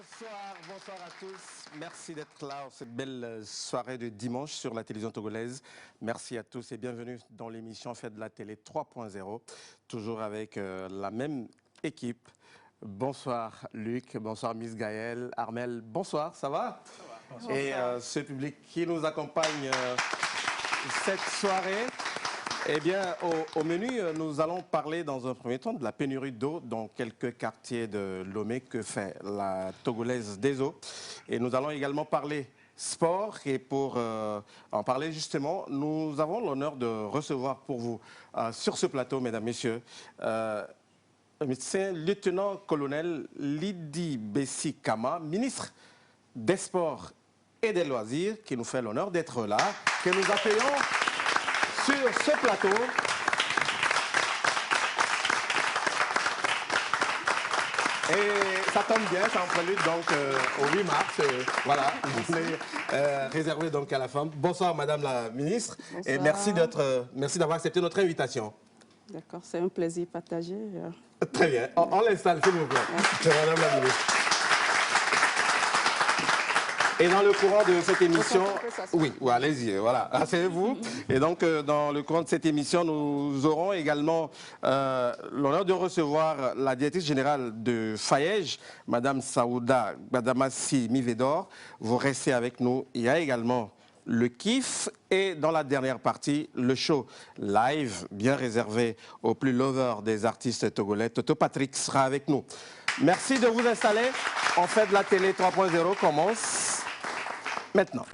Bonsoir à tous. Merci d'être là en cette belle soirée de dimanche sur la télévision togolaise. Merci à tous et bienvenue dans l'émission Fête de la télé 3.0, toujours avec la même équipe. Bonsoir Luc, bonsoir Miss Gaëlle, Armel, bonsoir, ça va? Bonsoir. Et ce public qui nous accompagne cette soirée. Eh bien, au menu, nous allons parler dans un premier temps de la pénurie d'eau dans quelques quartiers de Lomé que fait la Togolaise des eaux. Et nous allons également parler sport. Et pour en parler justement, nous avons l'honneur de recevoir pour vous sur ce plateau, mesdames, messieurs, c'est lieutenant-colonel Lydie Bessi Kama, ministre des Sports et des Loisirs, qui nous fait l'honneur d'être là, que nous accueillons sur ce plateau. Et ça tombe bien, ça en prélude donc au 8 mars. Voilà, vous voulez réserver donc à la femme. Bonsoir Madame la Ministre. Bonsoir. Et merci d'avoir accepté notre invitation. D'accord, c'est un plaisir partagé. Très bien, on l'installe s'il vous plaît. Madame la Ministre. Et dans le courant de cette émission, oui, allez-y, voilà, asseyez-vous. Et donc, dans le courant de cette émission, nous aurons également l'honneur de recevoir la directrice générale de FAEJ, Madame Saouda Gbadamassi Mivedor. Vous restez avec nous. Il y a également le kiff et dans la dernière partie, le show live, bien réservé aux plus lovers des artistes togolais. Toto Patrick sera avec nous. Merci de vous installer. En fait, la télé 3.0 commence maintenant.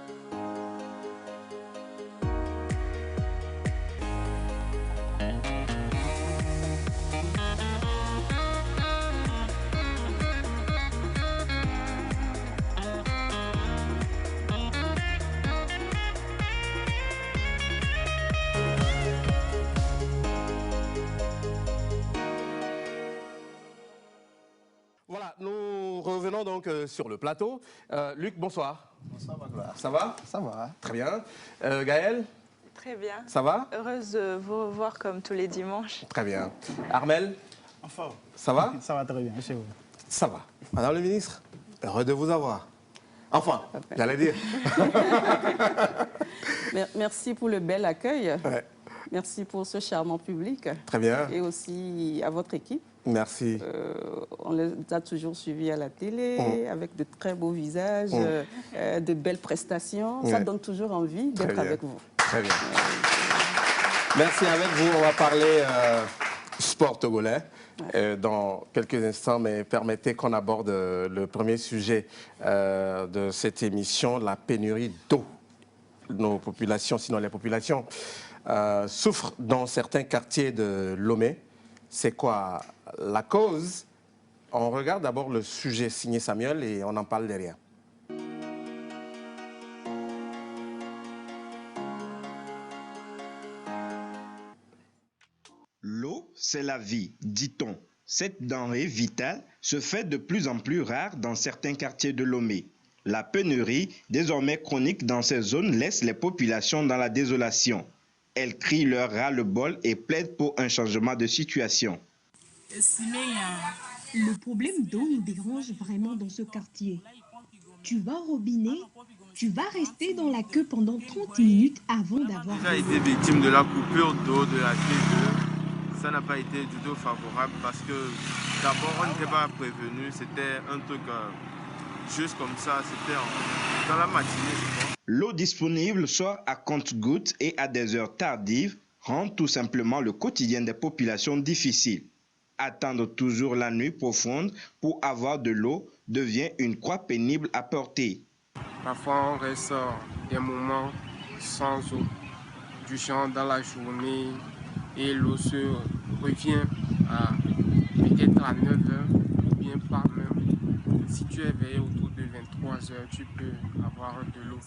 Voilà, nous revenons donc sur le plateau. Luc, bonsoir. Bonsoir, Magloire. Ça va? Ça va. Très bien. Gaëlle? Très bien. Ça va? Heureuse de vous revoir comme tous les dimanches. Très bien. Armel? Enfin. Ça va? Ça va très bien, chez vous. Ça va. Madame le ministre, heureux de vous avoir. Enfin, j'allais dire. Merci pour le bel accueil. Ouais. Merci pour ce charmant public. Très bien. Et aussi à votre équipe. Merci. On les a toujours suivis à la télé, avec de très beaux visages, de belles prestations. Ça donne toujours envie d'être avec vous. Très bien. Merci. Avec vous, on va parler sport togolais dans quelques instants, mais permettez qu'on aborde le premier sujet de cette émission, la pénurie d'eau. Nos populations, sinon les populations, souffrent dans certains quartiers de Lomé. C'est quoi la cause? On regarde d'abord le sujet signé Samuel et on en parle derrière. L'eau, c'est la vie, dit-on. Cette denrée vitale se fait de plus en plus rare dans certains quartiers de Lomé. La pénurie, désormais chronique dans ces zones, laisse les populations dans la désolation. Elles crient leur ras-le-bol et plaident pour un changement de situation. Le problème d'eau nous dérange vraiment dans ce quartier. Tu vas au robinet, tu vas rester dans la queue pendant 30 minutes avant d'avoir... J'ai été victime de la coupure d'eau de la T2. Ça n'a pas été du tout favorable parce que d'abord on n'était pas prévenu, c'était un truc juste comme ça, c'était dans la matinée je crois. L'eau disponible soit à compte-gouttes et à des heures tardives rend tout simplement le quotidien des populations difficile. Attendre toujours la nuit profonde pour avoir de l'eau devient une croix pénible à porter. Parfois on reste des moments sans eau, du genre dans la journée et l'eau se revient à peut-être à 9h ou bien pas même. Si tu es éveillé autour de 23h, tu peux avoir de l'eau.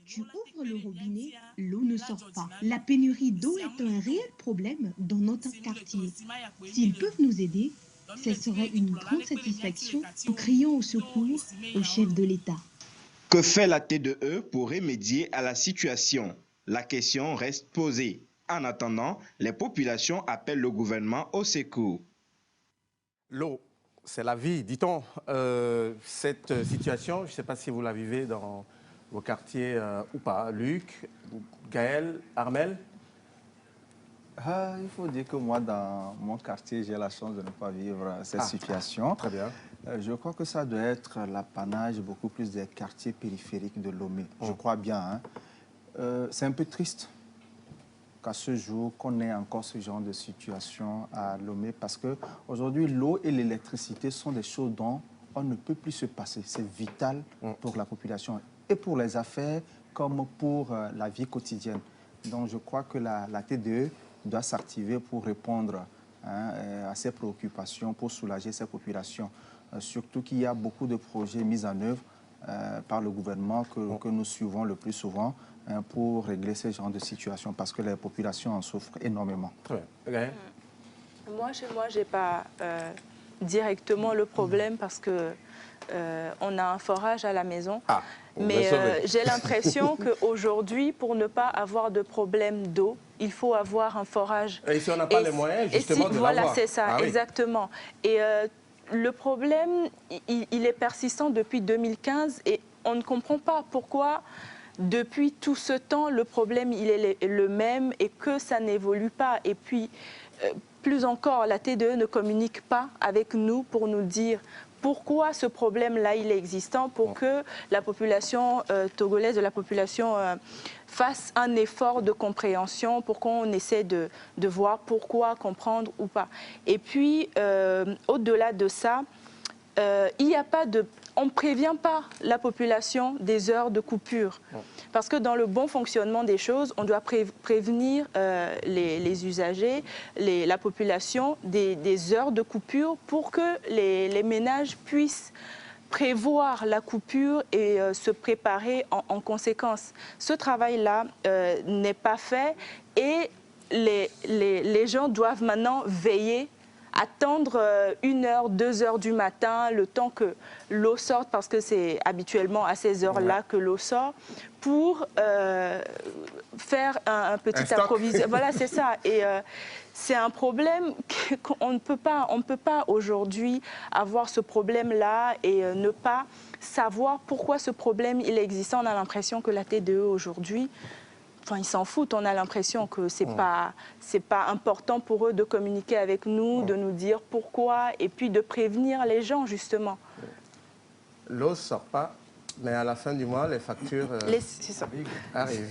Tu ouvres le robinet, l'eau ne sort pas. La pénurie d'eau est un réel problème dans notre quartier. S'ils peuvent nous aider, ce serait une grande satisfaction. Nous crions au secours au chef de l'État. Que fait la T2E pour remédier à la situation? La question reste posée. En attendant, les populations appellent le gouvernement au secours. L'eau c'est la vie, dit-on. Cette situation, je ne sais pas si vous la vivez dans vos quartiers ou pas. Luc, Gaël, Armel? Il faut dire que moi, dans mon quartier, j'ai la chance de ne pas vivre cette situation. Très bien. Je crois que ça doit être l'apanage beaucoup plus des quartiers périphériques de Lomé. Je crois bien. Hein. C'est un peu triste qu'à ce jour, qu'on ait encore ce genre de situation à Lomé, parce qu'aujourd'hui, l'eau et l'électricité sont des choses dont on ne peut plus se passer. C'est vital pour la population, et pour les affaires comme pour la vie quotidienne. Donc, je crois que la TDE doit s'activer pour répondre à ces préoccupations, pour soulager ces populations. Surtout qu'il y a beaucoup de projets mis en œuvre par le gouvernement que nous suivons le plus souvent pour régler ce genre de situation, parce que les populations en souffrent énormément. Très bien. Moi, chez moi, je n'ai pas directement le problème parce que on a un forage à la maison. Mais j'ai l'impression qu'aujourd'hui, pour ne pas avoir de problème d'eau, il faut avoir un forage. Et si on n'a pas les moyens, justement, de l'avoir. Voilà, c'est ça, exactement. Et le problème, il est persistant depuis 2015 et on ne comprend pas pourquoi, depuis tout ce temps, le problème il est le même et que ça n'évolue pas. Et puis, plus encore, la TDE ne communique pas avec nous pour nous dire pourquoi ce problème-là il est existant, pour que la population togolaise, la population fasse un effort de compréhension, pour qu'on essaie de voir pourquoi, comprendre ou pas. Et puis, au-delà de ça, il n'y a pas de... On ne prévient pas la population des heures de coupure. Parce que dans le bon fonctionnement des choses, on doit prévenir les usagers, la population des heures de coupure pour que les ménages puissent prévoir la coupure et se préparer en conséquence. Ce travail-là n'est pas fait et les gens doivent maintenant veiller, attendre 1 heure, 2 heures du matin, le temps que l'eau sorte, parce que c'est habituellement à ces heures-là que l'eau sort, pour faire un petit approvisionnement. Voilà, c'est ça. Et c'est un problème qu'on ne peut pas aujourd'hui avoir ce problème-là et ne pas savoir pourquoi ce problème il existe. On a l'impression que la TDE aujourd'hui, enfin, ils s'en foutent. On a l'impression que c'est pas important pour eux de communiquer avec nous, de nous dire pourquoi, et puis de prévenir les gens, justement. L'eau ne sort pas, mais à la fin du mois, les factures arrivent.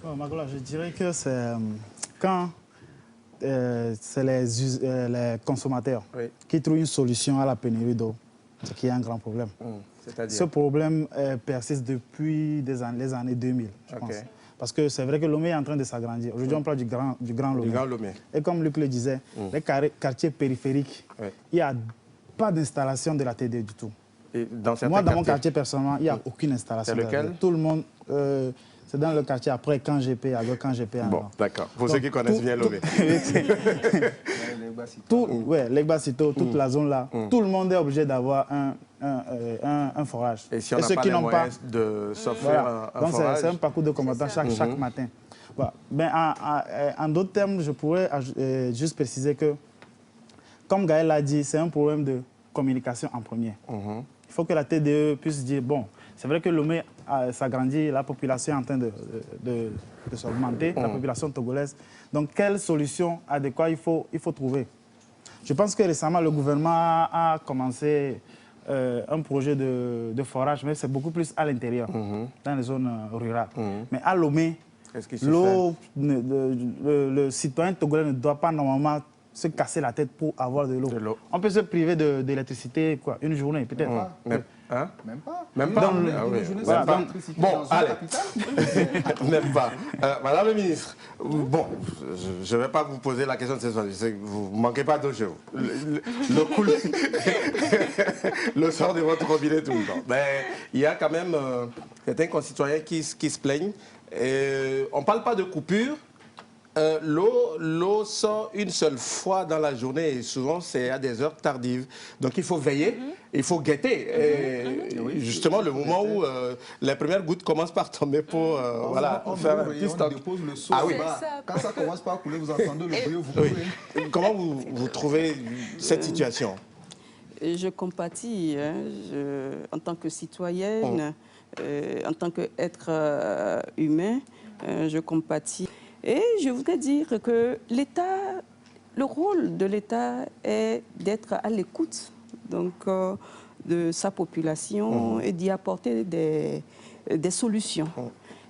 Bon, Magola, je dirais que c'est quand c'est les consommateurs qui trouvent une solution à la pénurie d'eau, c'est qu'il y a un grand problème. Ce problème persiste depuis les années 2000, je pense. Parce que c'est vrai que Lomé est en train de s'agrandir. Aujourd'hui, on parle du Grand Lomé. Et comme Luc le disait, les quartiers périphériques, il n'y a pas d'installation de la TD du tout. Et dans moi, dans mon quartier, personnellement, il n'y a aucune installation. C'est lequel? Tout le monde... c'est dans le quartier après quand GP, quand GP. Bon, d'accord. Pour ceux qui connaissent bien Lomé. L'Egbacito, toute la zone là, tout le monde est obligé d'avoir un forage. Et si on n'a pas les moyens de s'offrir un forage... Donc c'est un parcours de combattant chaque matin. Voilà. Ben, en d'autres termes, je pourrais juste préciser que, comme Gaël l'a dit, c'est un problème de communication en premier. Il faut que la TDE puisse dire, bon, c'est vrai que Lomé s'agrandit, la population est en train de s'augmenter, la population togolaise. Donc, quelle solution adéquate il faut trouver? Je pense que récemment, le gouvernement a commencé un projet de forage, mais c'est beaucoup plus à l'intérieur, dans les zones rurales. Mais à Lomé, le citoyen togolais ne doit pas normalement se casser la tête pour avoir de l'eau. On peut se priver d'électricité, quoi, une journée peut-être. Même pas. Même pas. Bon, allez. Même pas. Madame le ministre, bon, je ne vais pas vous poser la question de cette fois. Je sais que vous ne manquez pas d'eau chez vous. Le sort de votre robinet tout le temps. Mais il y a quand même certains concitoyens qui se plaignent. Et on ne parle pas de coupure, L'eau sort une seule fois dans la journée et souvent c'est à des heures tardives. Donc il faut veiller, il faut guetter. Et justement, le moment où les premières gouttes commencent par tomber pour faire un petit stock. On dépose le seau Ah oui. là-bas. Quand ça commence par couler, vous entendez le bruit, vous coulez. Comment vous trouvez cette situation? Je compatis en tant que citoyenne, en tant qu'être humain, je compatis. Et je voudrais dire que l'État, le rôle de l'État est d'être à l'écoute de sa population et d'y apporter des solutions.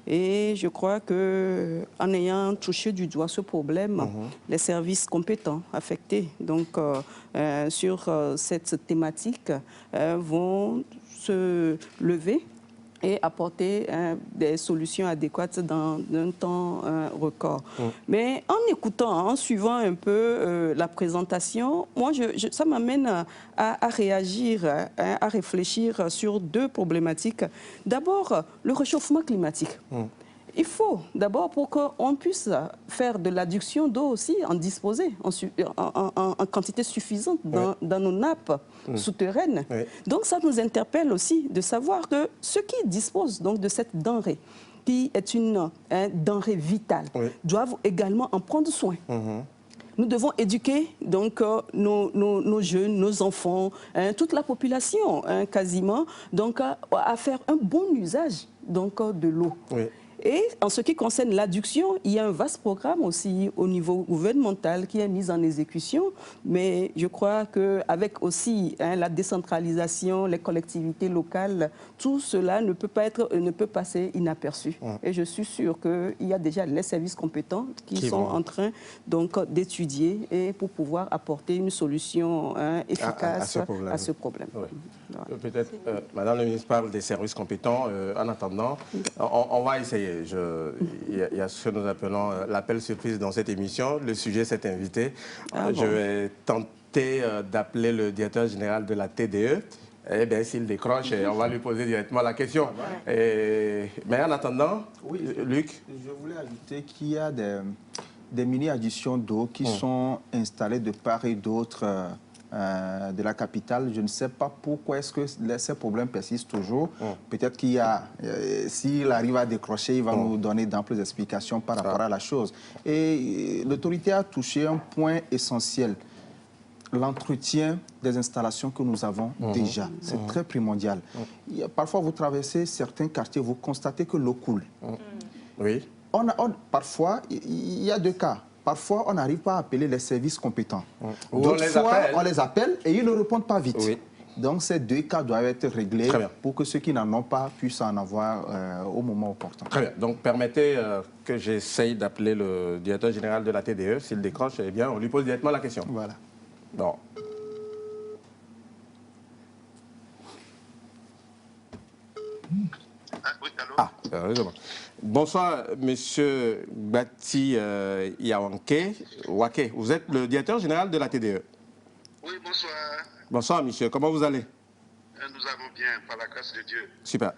Et je crois qu'en ayant touché du doigt ce problème, les services compétents affectés sur cette thématique vont se lever et apporter des solutions adéquates dans un temps record. Mais en écoutant, en suivant un peu la présentation, moi, ça m'amène à réagir, à réfléchir sur deux problématiques. D'abord, le réchauffement climatique. Il faut d'abord, pour qu'on puisse faire de l'adduction d'eau aussi, en disposer en quantité suffisante dans nos nappes souterraines. Donc ça nous interpelle aussi de savoir que ceux qui disposent donc de cette denrée, qui est une denrée vitale, doivent également en prendre soin. Nous devons éduquer donc nos jeunes, nos enfants, toute la population quasiment, donc à faire un bon usage donc de l'eau. Et en ce qui concerne l'adduction, il y a un vaste programme aussi au niveau gouvernemental qui est mis en exécution. Mais je crois qu'avec aussi la décentralisation, les collectivités locales, tout cela ne peut passer inaperçu. Et je suis sûre qu'il y a déjà les services compétents qui sont en train d'étudier et pour pouvoir apporter une solution efficace à ce problème. Voilà. Peut-être, Madame la ministre parle des services compétents. En attendant, on va essayer. Il y a ce que nous appelons l'appel surprise dans cette émission. Le sujet s'est invité. Je vais tenter d'appeler le directeur général de la TDE. Eh bien, s'il décroche, on va lui poser directement la question. Mais en attendant, Luc. Je voulais ajouter qu'il y a des mini-additions d'eau qui sont installées de part et d'autre de la capitale. Je ne sais pas pourquoi est-ce que ces problèmes persistent toujours. Peut-être qu'il y a, s'il arrive à décrocher, il va nous donner d'amples explications par rapport à la chose. Et l'autorité a touché un point essentiel, l'entretien des installations que nous avons déjà. C'est très primordial. Parfois, vous traversez certains quartiers, vous constatez que l'eau coule. Oui. Parfois, il y a deux cas. Parfois, on n'arrive pas à appeler les services compétents. D'autres fois, on les appelle et ils ne répondent pas vite. Donc, ces deux cas doivent être réglés pour que ceux qui n'en ont pas puissent en avoir au moment opportun. Très bien. Donc, permettez que j'essaye d'appeler le directeur général de la TDE. S'il décroche, eh bien, on lui pose directement la question. Voilà. Bon. Heureusement. Bonsoir, monsieur Bati Yawanke. Wake. Vous êtes le directeur général de la TDE. Oui, bonsoir. Bonsoir, monsieur. Comment vous allez? Nous allons bien, par la grâce de Dieu. Super.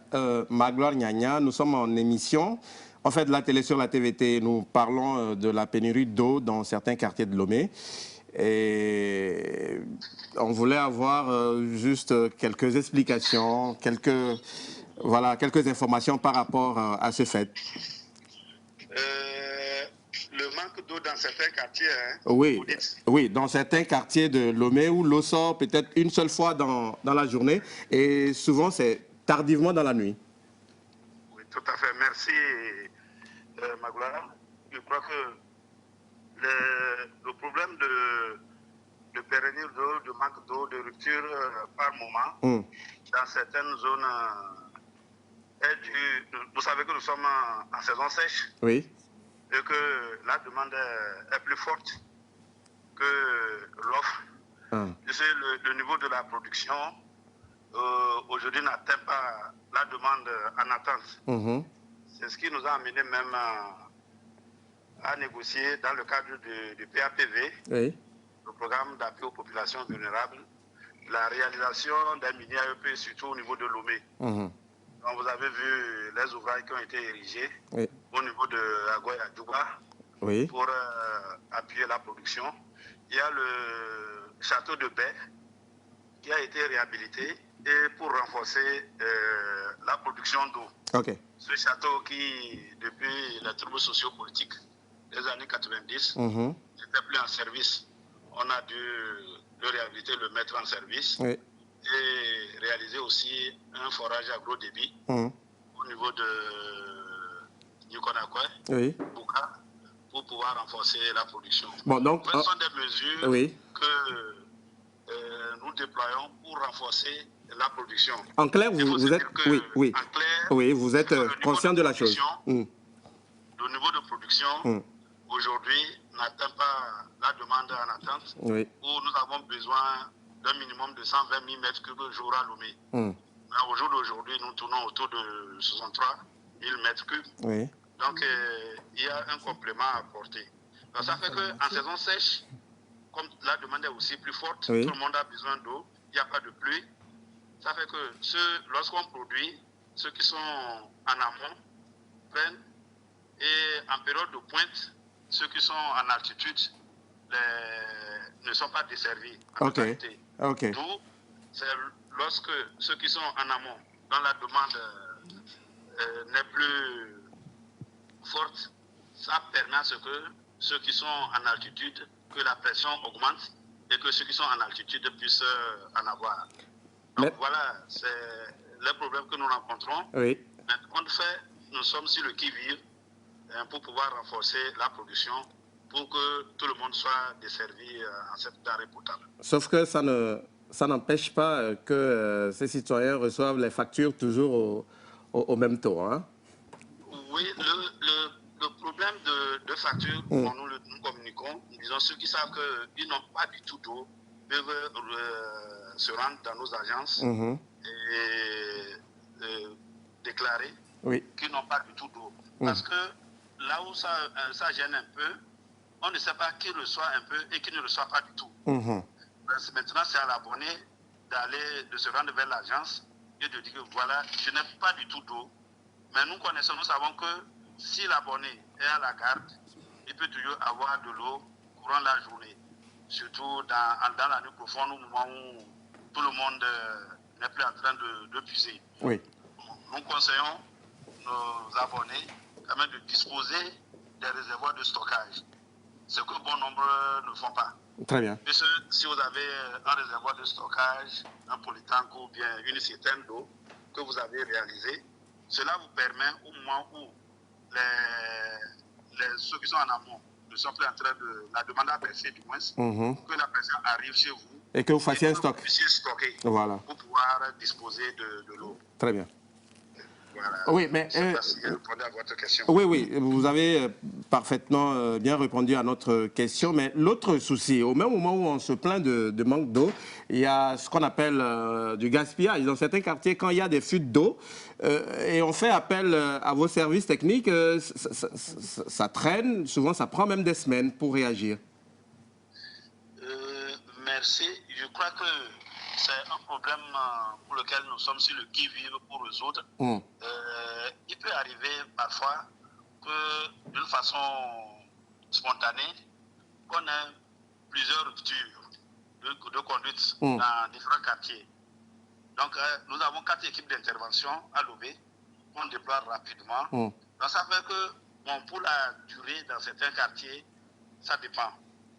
Magloire Nyanya, nous sommes en émission. En fait, la télé sur la TVT, nous parlons de la pénurie d'eau dans certains quartiers de Lomé. Et on voulait avoir juste quelques explications, quelques informations par rapport à ce fait. Le manque d'eau dans certains quartiers, Oui, dans certains quartiers de Lomé où l'eau sort peut-être une seule fois dans la journée et souvent c'est tardivement dans la nuit. Oui, tout à fait. Merci, Magloire. Je crois que le problème de pénurie d'eau, de manque d'eau, de rupture par moment, dans certaines zones, est dû. Vous savez que nous sommes en saison sèche. Oui. Et que la demande est plus forte que l'offre. Le niveau de la production aujourd'hui n'atteint pas la demande en attente. C'est ce qui nous a amené même à négocier dans le cadre du PAPV, le programme d'appui aux populations vulnérables, la réalisation d'un mini-AEP, surtout au niveau de Lomé. Donc vous avez vu les ouvrages qui ont été érigés au niveau de Agoya Djouba, pour appuyer la production. Il y a le château de Baie qui a été réhabilité et pour renforcer la production d'eau. Ce château qui, depuis les troubles sociopolitiques des années 90, n'était plus en service. On a dû le réhabiliter, le mettre en service et réaliser aussi un forage à gros débit au niveau de Konakwe, Bouka, pour pouvoir renforcer la production. Bon, donc, ce sont des mesures que nous déployons pour renforcer la production. En clair, vous êtes, vous êtes conscient de la chose. Le niveau de production aujourd'hui n'atteint pas la demande en attente, où nous avons besoin d'un minimum de 120 000 mètres cubes jour à Lomé. Au jour d'aujourd'hui, nous tournons autour de 63 000 mètres cubes. Donc, il y a un complément à apporter. Donc, ça fait qu'en saison sèche, comme la demande est aussi plus forte, tout le monde a besoin d'eau, il n'y a pas de pluie. Ça fait que lorsqu'on produit, ceux qui sont en amont prennent, et en période de pointe, ceux qui sont en altitude ne sont pas desservis. D'où, c'est lorsque ceux qui sont en amont, dont la demande n'est plus forte, ça permet à ce que ceux qui sont en altitude, que la pression augmente et que ceux qui sont en altitude puissent en avoir. Donc voilà, c'est les problèmes que nous rencontrons. Mais qu'on fait, nous sommes sur le qui-vive pour pouvoir renforcer la production pour que tout le monde soit desservi en cette denrée potable. Sauf que ça n'empêche pas que ces citoyens reçoivent les factures toujours au même taux. Hein? Oui, le problème de facture, quand nous communiquons, disons ceux qui savent qu'ils n'ont pas du tout d'eau peuvent se rendre dans nos agences et déclarer qu'ils n'ont pas du tout d'eau. Parce que là où ça gêne un peu, on ne sait pas qui reçoit un peu et qui ne reçoit pas du tout. Maintenant, c'est à l'abonné de se rendre vers l'agence et de dire que voilà, je n'ai pas du tout d'eau. Mais nous savons que si l'abonné est à la garde, il peut toujours avoir de l'eau courant la journée. Surtout dans la nuit profonde, au moment où tout le monde n'est plus en train de puiser. Nous conseillons nos abonnés quand même de disposer des réservoirs de stockage. Ce que bon nombre ne font pas. Très bien. Et si vous avez un réservoir de stockage, un polytank ou bien une citerne d'eau que vous avez réalisé, cela vous permet au moment où ceux qui sont en amont ne sont plus en train de la demande à baisser du moins, que la personne arrive chez vous et que vous fassiez un stock. Que vous puissiez stocker pour pouvoir disposer de l'eau. Très bien. Voilà. Oui, mais je ne sais pas si je répondais à votre question. Oui, vous avez parfaitement bien répondu à notre question. Mais l'autre souci, au même moment où on se plaint de manque d'eau, il y a ce qu'on appelle du gaspillage. Dans certains quartiers, quand il y a des fuites d'eau, et on fait appel à vos services techniques, ça traîne. Souvent, ça prend même des semaines pour réagir. Merci. Je crois que c'est un problème pour lequel nous sommes sur le qui-vive pour résoudre. Il peut arriver parfois que d'une façon spontanée, qu'on ait plusieurs ruptures de conduite dans différents quartiers. Donc nous avons 4 équipes d'intervention à Lobé qu'on déploie rapidement. Donc ça fait que pour la durée dans certains quartiers, ça dépend.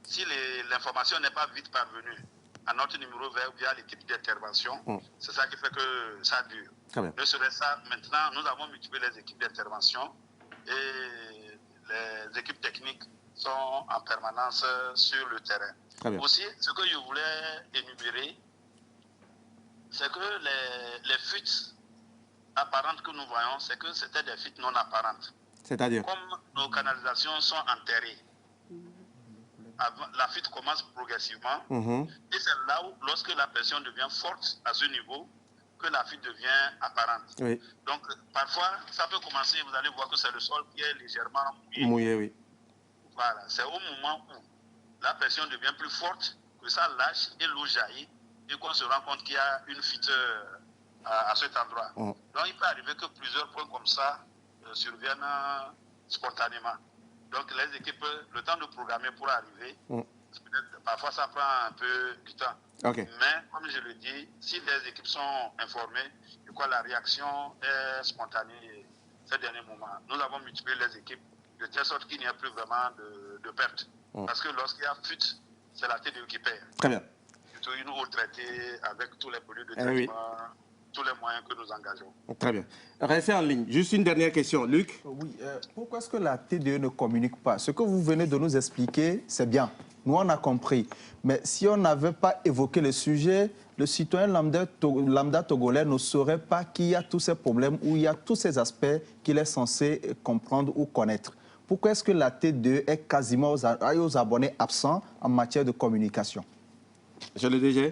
Si l'information n'est pas vite parvenue à notre numéro vert ou bien à l'équipe d'intervention, c'est ça qui fait que ça dure. Ne serait ça, maintenant, nous avons multiplié les équipes d'intervention et les équipes techniques sont en permanence sur le terrain. Aussi, ce que je voulais énumérer, c'est que les fuites apparentes que nous voyons, c'est que c'était des fuites non apparentes. C'est-à-dire? Comme nos canalisations sont enterrées, la fuite commence progressivement et c'est là où, lorsque la pression devient forte à ce niveau, que la fuite devient apparente. Donc, parfois, ça peut commencer, vous allez voir que c'est le sol qui est légèrement mouillé. Voilà, c'est au moment où la pression devient plus forte que ça lâche et l'eau jaillit et qu'on se rend compte qu'il y a une fuite à cet endroit. Donc, il peut arriver que plusieurs points comme ça surviennent spontanément. Donc les équipes, le temps de programmer pour arriver, parfois ça prend un peu du temps. Okay. Mais comme je le dis, si les équipes sont informées, je crois que la réaction est spontanée ces derniers moments. Nous avons multiplié les équipes de telle sorte qu'il n'y a plus vraiment de perte. Parce que lorsqu'il y a fuite, c'est la TDE qui perd. Très bien. Surtout une eau traitée avec tous les produits de traitement, tous les moyens que nous engageons. Très bien. Restez en ligne. Juste une dernière question. Luc? Oui, pourquoi est-ce que la TDE ne communique pas? Ce que vous venez de nous expliquer, c'est bien. Nous, on a compris. Mais si on n'avait pas évoqué le sujet, le citoyen lambda togolais ne saurait pas qu'il y a tous ces problèmes ou il y a tous ces aspects qu'il est censé comprendre ou connaître. Pourquoi est-ce que la TDE est quasiment aux abonnés absents en matière de communication? Monsieur le DG?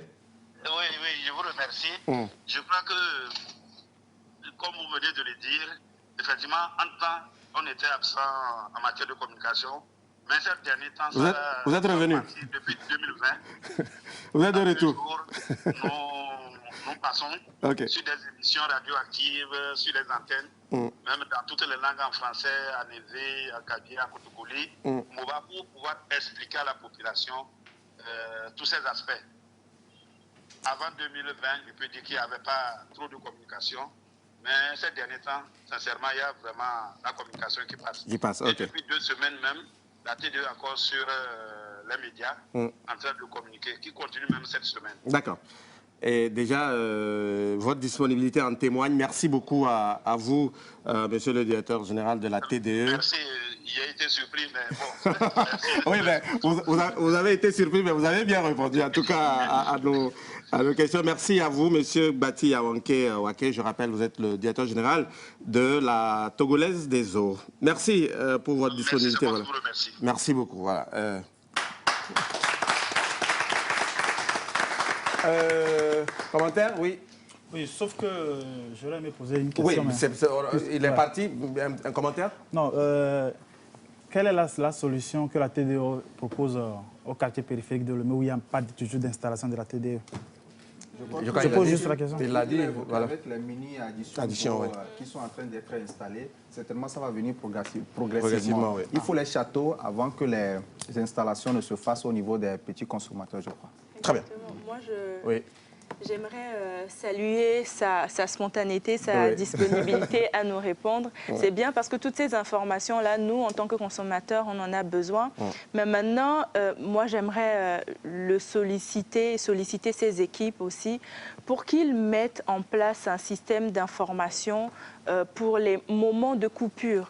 Oui, je vous remercie. Je crois que, comme vous venez de le dire, effectivement, en temps, on était absent en matière de communication. Mais ces derniers temps, vous êtes revenu depuis 2020. Vous êtes de retour. Nous passons sur des émissions radioactives, sur les antennes, même dans toutes les langues en français, en Évé, en Kabylie, en Kotokoli, pour pouvoir expliquer à la population tous ces aspects. Avant 2020, je peux dire qu'il n'y avait pas trop de communication, mais ces derniers temps, sincèrement, il y a vraiment la communication qui passe. Et depuis 2 semaines même, la TDE encore sur les médias en train de communiquer, qui continue même cette semaine. D'accord. Et déjà, votre disponibilité en témoigne. Merci beaucoup à vous, monsieur le directeur général de la TDE. Merci, j'ai été surpris, mais bon. Oui, mais vous avez été surpris, mais vous avez bien répondu, en tout cas, à nos questions. Merci à vous, monsieur Bati Yawanké Wake. Je rappelle, vous êtes le directeur général de la Togolaise des eaux. Merci pour votre disponibilité. Merci, voilà. Merci beaucoup. Voilà. Commentaire, oui. Oui, sauf que j'aurais aimé poser une question. Oui, il est parti. Un commentaire? Non. Quelle est la solution que la TDE propose au quartier périphérique de Lomé où il n'y a pas toujours d'installation de la TDE? Je pose juste la question. Il l'a dit, voilà. Avec les mini-additions qui sont en train d'être installées, certainement ça va venir progressivement. Il faut les châteaux avant que les installations ne se fassent au niveau des petits consommateurs, je crois. Très bien. Moi, j'aimerais saluer sa spontanéité, sa disponibilité à nous répondre. C'est bien parce que toutes ces informations-là, nous, en tant que consommateurs, on en a besoin. Mais maintenant, moi, j'aimerais le solliciter ses équipes aussi pour qu'ils mettent en place un système d'information pour les moments de coupure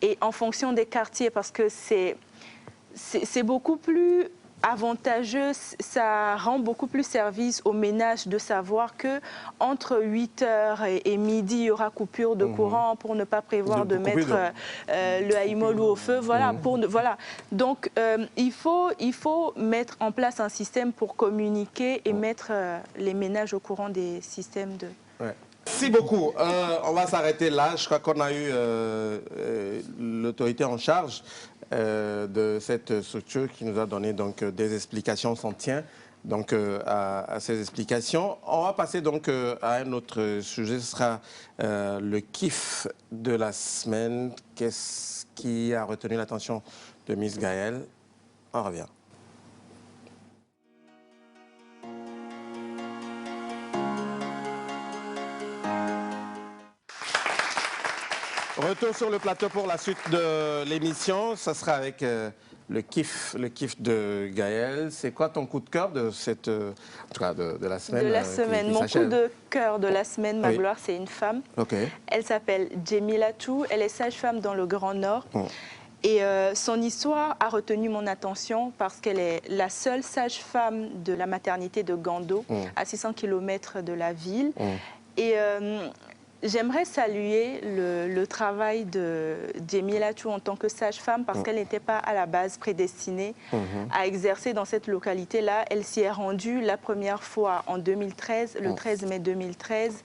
et en fonction des quartiers, parce que c'est beaucoup plus avantageux, ça rend beaucoup plus service aux ménages de savoir que entre 8h et midi, il y aura coupure de courant pour ne pas prévoir de mettre le haïmol au feu. Voilà, Donc, il faut mettre en place un système pour communiquer et mettre les ménages au courant des systèmes de... Merci beaucoup. On va s'arrêter là. Je crois qu'on a eu l'autorité en charge de cette structure qui nous a donné donc des explications, on s'en tient donc à ces explications. On va passer donc à un autre sujet, ce sera le kiff de la semaine. Qu'est-ce qui a retenu l'attention de Miss Gaëlle? On revient. Retour sur le plateau pour la suite de l'émission. Ça sera avec le kiff de Gaëlle. C'est quoi ton coup de cœur de cette, en tout cas de la semaine? De la semaine. Mon coup de cœur de la semaine, ma gloire, c'est une femme. Elle s'appelle Djemilatou. Elle est sage-femme dans le Grand Nord. Et son histoire a retenu mon attention parce qu'elle est la seule sage-femme de la maternité de Gando, à 600 km de la ville. Et j'aimerais saluer le travail de Djemilatou en tant que sage-femme parce qu'elle n'était pas à la base prédestinée à exercer dans cette localité-là. Elle s'y est rendue la première fois en 2013, le 13 mai 2013,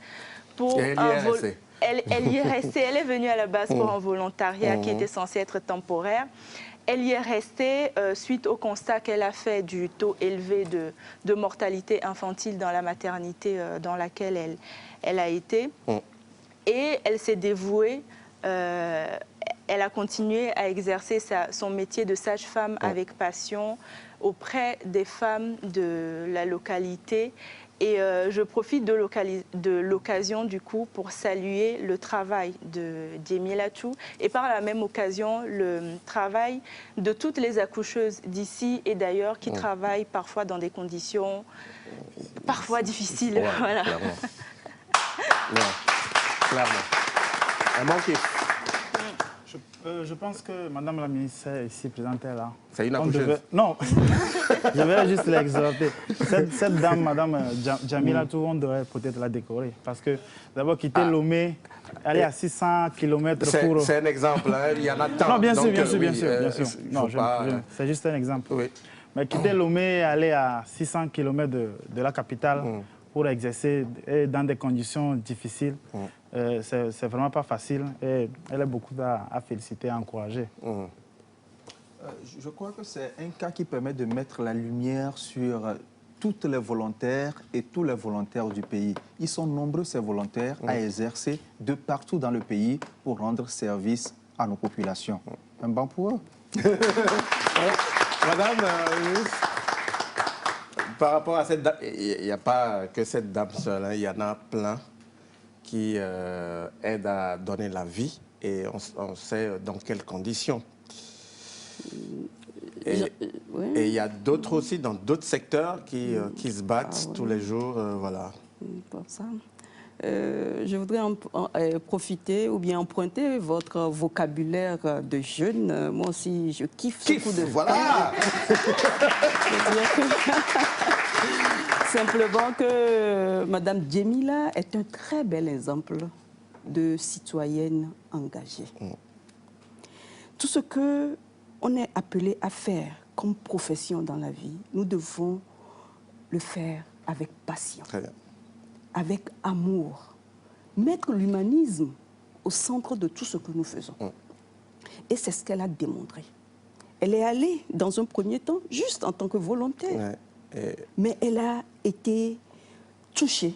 pour un vol. Elle y est restée, elle est venue à la base pour un volontariat qui était censé être temporaire. Elle y est restée suite au constat qu'elle a fait du taux élevé de mortalité infantile dans la maternité dans laquelle elle a été. Et elle s'est dévouée elle a continué à exercer son métier de sage-femme avec passion auprès des femmes de la localité. Et je profite de l'occasion du coup pour saluer le travail de Djemila Chou et par la même occasion le travail de toutes les accoucheuses d'ici et d'ailleurs qui travaillent parfois dans des conditions parfois difficiles. Ouais, voilà. Clairement. Clairement. Un manqué. Je pense que Madame la ministre ici présente est là. C'est une accoucheuse. Non, je vais juste l'exhorter. Cette dame, Madame Djamila Tour, on devrait peut-être la décorer. Parce que d'abord quitter Lomé, aller à 600 km pour... C'est un exemple, hein. Il y en a tant. Non, bien sûr, Donc, bien sûr, oui, bien sûr. Non, c'est juste un exemple. Oui. Mais quitter Lomé, aller à 600 km de la capitale pour exercer dans des conditions difficiles, c'est vraiment pas facile. Et elle a beaucoup à féliciter, à encourager. Je crois que c'est un cas qui permet de mettre la lumière sur toutes les volontaires et tous les volontaires du pays. Ils sont nombreux, ces volontaires, à exercer de partout dans le pays pour rendre service à nos populations. Un banc pour eux. Madame, par rapport à cette dame, il n'y a pas que cette dame seule, hein, il y en a plein qui aident à donner la vie et on sait dans quelles conditions. Et il y a d'autres aussi dans d'autres secteurs qui se battent tous les jours, voilà. Pour ça. Je voudrais profiter ou bien emprunter votre vocabulaire de jeune. Moi aussi, je kiffe ce coup de voilà. Simplement que Madame Djemila est un très bel exemple de citoyenne engagée. Tout ce qu'on est appelé à faire comme profession dans la vie, nous devons le faire avec passion. Très bien. Avec amour, mettre l'humanisme au centre de tout ce que nous faisons. Et c'est ce qu'elle a démontré. Elle est allée, dans un premier temps, juste en tant que volontaire. Mais elle a été touchée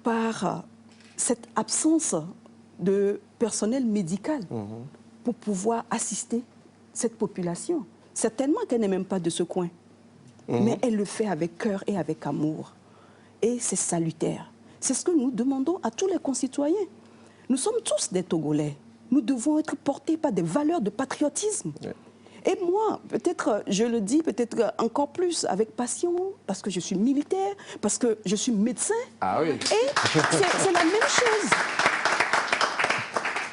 par cette absence de personnel médical pour pouvoir assister cette population. Certainement qu'elle n'est même pas de ce coin. Mais elle le fait avec cœur et avec amour. Et c'est salutaire. C'est ce que nous demandons à tous les concitoyens. Nous sommes tous des Togolais. Nous devons être portés par des valeurs de patriotisme. Et moi, peut-être, je le dis peut-être encore plus avec passion, parce que je suis militaire, parce que je suis médecin. Ah oui. Et c'est la même chose.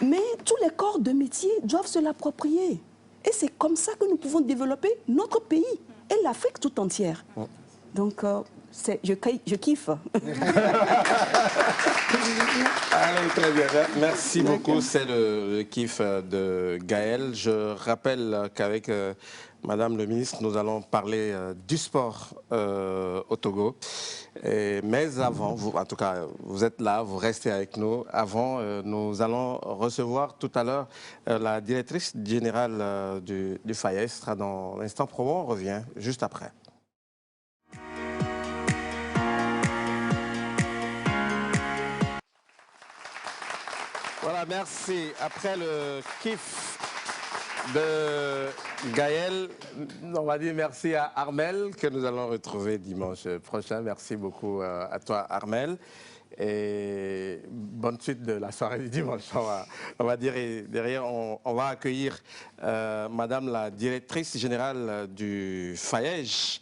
Mais tous les corps de métier doivent se l'approprier. Et c'est comme ça que nous pouvons développer notre pays et l'Afrique tout entière. Donc, je kiffe. Allez, très bien. Merci beaucoup. C'est le kiff de Gaël. Je rappelle qu'avec Madame le ministre, nous allons parler du sport au Togo. Mais avant, vous, en tout cas, vous êtes là, vous restez avec nous. Avant, nous allons recevoir tout à l'heure la directrice générale du FAES. Ce sera dans l'instant promo. On revient juste après. Voilà, merci. Après le kiff de Gaël, on va dire merci à Armel, que nous allons retrouver dimanche prochain. Merci beaucoup à toi, Armel. Et bonne suite de la soirée du dimanche, on va dire. Et derrière, on va accueillir Madame la directrice générale du FAEJ.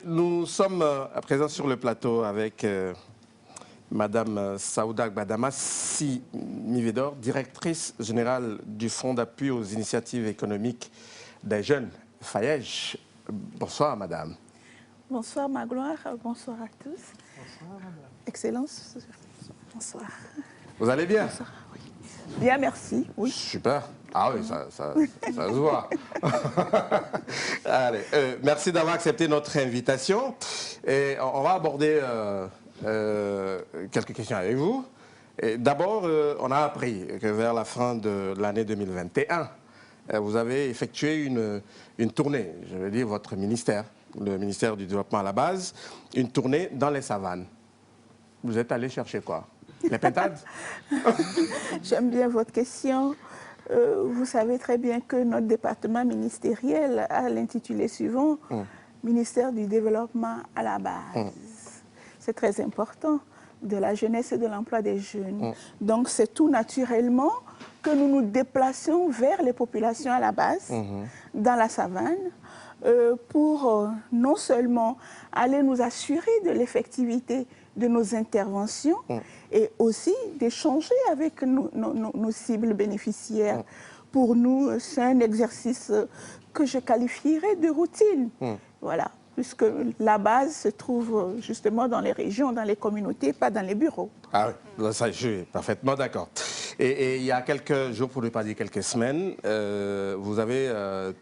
Nous sommes à présent sur le plateau avec Madame Saouda Gbadamassi Mivedor, directrice générale du Fonds d'appui aux initiatives économiques des jeunes, FAEJ. Bonsoir, Madame. Bonsoir, Magloire. Bonsoir à tous. Bonsoir, Madame. Excellence. Bonsoir. Vous allez bien? Bonsoir, oui. Bien, merci. Oui. Super. Ah oui, ça se voit. Allez, merci d'avoir accepté notre invitation. Et on va aborder quelques questions avec vous. D'abord, on a appris que vers la fin de l'année 2021, vous avez effectué une tournée, je veux dire votre ministère, le ministère du Développement à la base, une tournée dans les savanes. Vous êtes allé chercher quoi? Les pintades? J'aime bien votre question. Vous savez très bien que notre département ministériel a l'intitulé suivant, Ministère du Développement à la base. C'est très important, de la jeunesse et de l'emploi des jeunes. Donc c'est tout naturellement que nous nous déplacions vers les populations à la base, dans la savane, pour non seulement aller nous assurer de l'effectivité de nos interventions et aussi d'échanger avec nos cibles bénéficiaires. Pour nous, c'est un exercice que je qualifierais de routine. Voilà, puisque la base se trouve justement dans les régions, dans les communautés, pas dans les bureaux. Ah oui, ça, je suis parfaitement d'accord. Et il y a quelques jours, pour ne pas dire quelques semaines, vous avez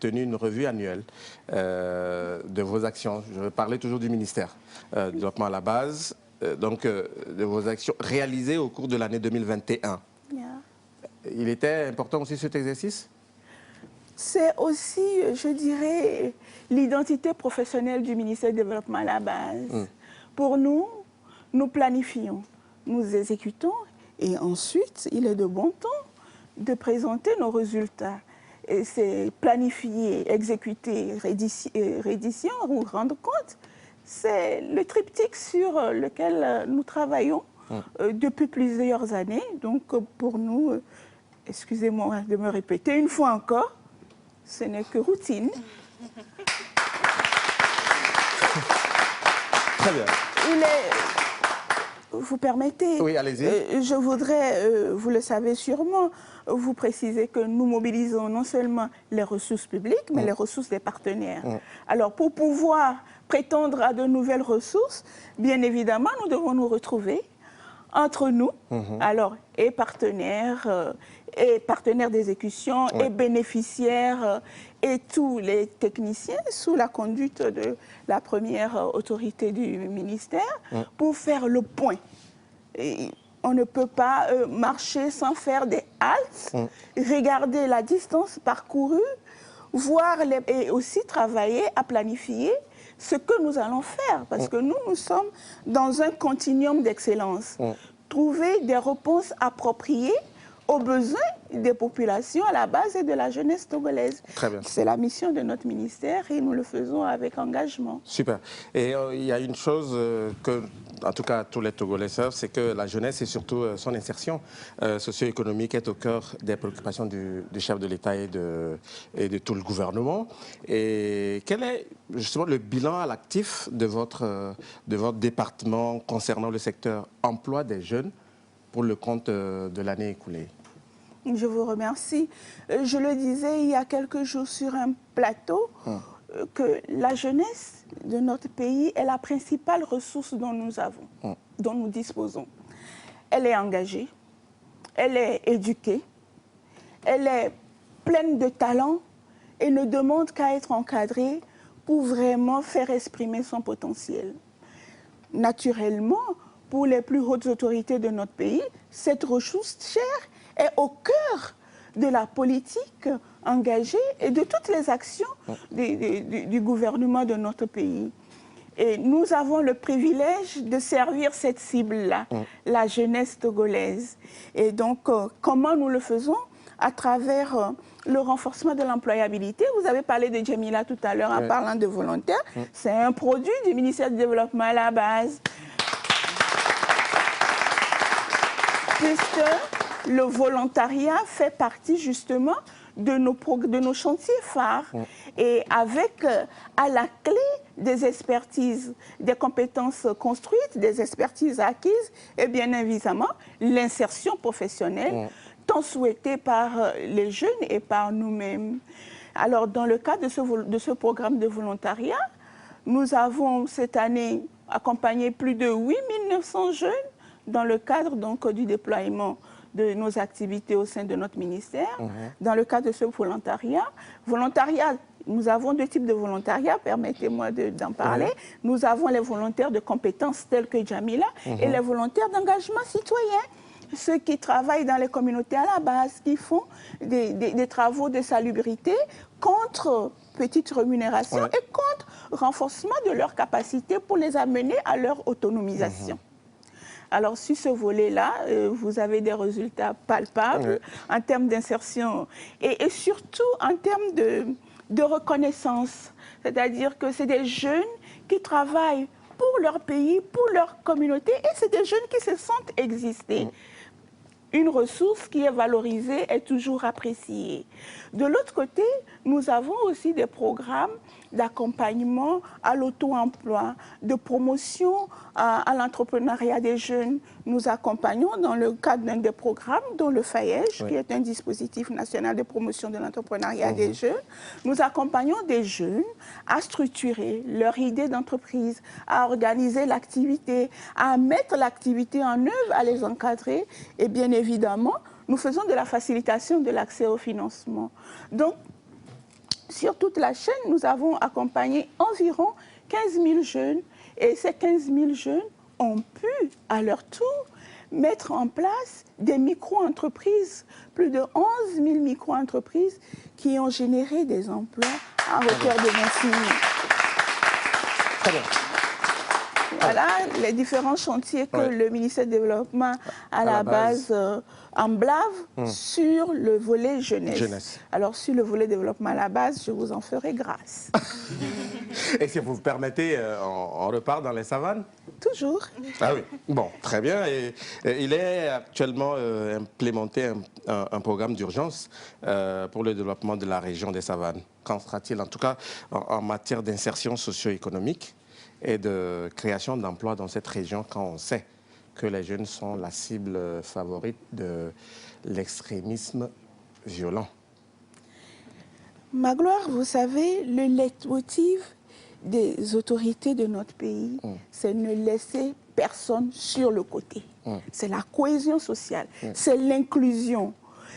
tenu une revue annuelle de vos actions. Je vais parler toujours du ministère du Développement à la base, donc de vos actions réalisées au cours de l'année 2021. Il était important aussi cet exercice? C'est aussi, je dirais, l'identité professionnelle du ministère du Développement à la base. Pour nous, nous planifions, nous exécutons et ensuite, il est de bon ton de présenter nos résultats. Et c'est planifier, exécuter, rédition ou rendre compte. C'est le triptyque sur lequel nous travaillons depuis plusieurs années. Donc pour nous, excusez-moi de me répéter une fois encore, ce n'est que routine. Très bien. Vous permettez? Oui, allez-y. Je voudrais, vous le savez sûrement, vous préciser que nous mobilisons non seulement les ressources publiques, mais les ressources des partenaires. Alors, pour pouvoir prétendre à de nouvelles ressources, bien évidemment, nous devons nous retrouver entre nous, alors, et partenaires d'exécution, et bénéficiaires, et tous les techniciens sous la conduite de la première autorité du ministère pour faire le point. Et on ne peut pas marcher sans faire des haltes, regarder la distance parcourue, voir et aussi travailler à planifier ce que nous allons faire, parce que nous sommes dans un continuum d'excellence. Trouver des réponses appropriées aux besoins des populations à la base et de la jeunesse togolaise. Très bien. C'est la mission de notre ministère et nous le faisons avec engagement. Super. Et il y a une chose que, en tout cas, tous les Togolais savent, c'est que la jeunesse et surtout son insertion socio-économique est au cœur des préoccupations du chef de l'État et de tout le gouvernement. Et quel est justement le bilan à l'actif de votre département concernant le secteur emploi des jeunes pour le compte de l'année écoulée? Je vous remercie. Je le disais il y a quelques jours sur un plateau, que la jeunesse de notre pays est la principale ressource dont nous disposons. Elle est engagée, elle est éduquée, elle est pleine de talent et ne demande qu'à être encadrée pour vraiment faire exprimer son potentiel. Naturellement, pour les plus hautes autorités de notre pays, cette ressource chère est au cœur de la politique engagée et de toutes les actions du gouvernement de notre pays. Et nous avons le privilège de servir cette cible-là, la jeunesse togolaise. Et donc, comment nous le faisons? À travers le renforcement de l'employabilité. Vous avez parlé de Djamila tout à l'heure en parlant de volontaires. C'est un produit du ministère du Développement à la base. Puisque le volontariat fait partie justement de nos chantiers phares. Et avec à la clé des expertises, des compétences construites, des expertises acquises, et bien évidemment l'insertion professionnelle tant souhaitée par les jeunes et par nous-mêmes. Alors dans le cadre de ce programme de volontariat, nous avons cette année accompagné plus de 8 900 jeunes dans le cadre donc du déploiement de nos activités au sein de notre ministère. Dans le cadre de ce volontariat, nous avons deux types de volontariat, permettez-moi d'en parler. Nous avons les volontaires de compétences tels que Djamila et les volontaires d'engagement citoyen. ceux qui travaillent dans les communautés à la base, qui font des travaux de salubrité contre petite rémunération et contre renforcement de leurs capacités pour les amener à leur autonomisation. Alors, sur ce volet-là, vous avez des résultats palpables en termes d'insertion et surtout en termes de reconnaissance. C'est-à-dire que c'est des jeunes qui travaillent pour leur pays, pour leur communauté, et c'est des jeunes qui se sentent exister. Une ressource qui est valorisée est toujours appréciée. De l'autre côté, nous avons aussi des programmes d'accompagnement à l'auto-emploi, de promotion à l'entrepreneuriat des jeunes. Nous accompagnons dans le cadre d'un des programmes, dont le FAEJ, qui est un dispositif national de promotion de l'entrepreneuriat des jeunes. Nous accompagnons des jeunes à structurer leur idée d'entreprise, à organiser l'activité, à mettre l'activité en œuvre, à les encadrer. Et bien évidemment, nous faisons de la facilitation de l'accès au financement. Donc, sur toute la chaîne, nous avons accompagné environ 15 000 jeunes. Et ces 15 000 jeunes ont pu, à leur tour, mettre en place des micro-entreprises, plus de 11 000 micro-entreprises qui ont généré des emplois à hauteur de 26 000. Très bien. Voilà les différents chantiers que le ministère du Développement à la base emblave sur le volet jeunesse. Alors, sur le volet développement à la base, je vous en ferai grâce. Et si vous me permettez, on repart dans les savanes? Toujours. Ah oui, bon, très bien. Et il est actuellement implémenté un programme d'urgence pour le développement de la région des savanes. Qu'en sera-t-il, en tout cas, en matière d'insertion socio-économique et de création d'emplois dans cette région, quand on sait que les jeunes sont la cible favorite de l'extrémisme violent? Magloire, vous savez, le leitmotiv des autorités de notre pays, c'est ne laisser personne sur le côté. C'est la cohésion sociale, c'est l'inclusion,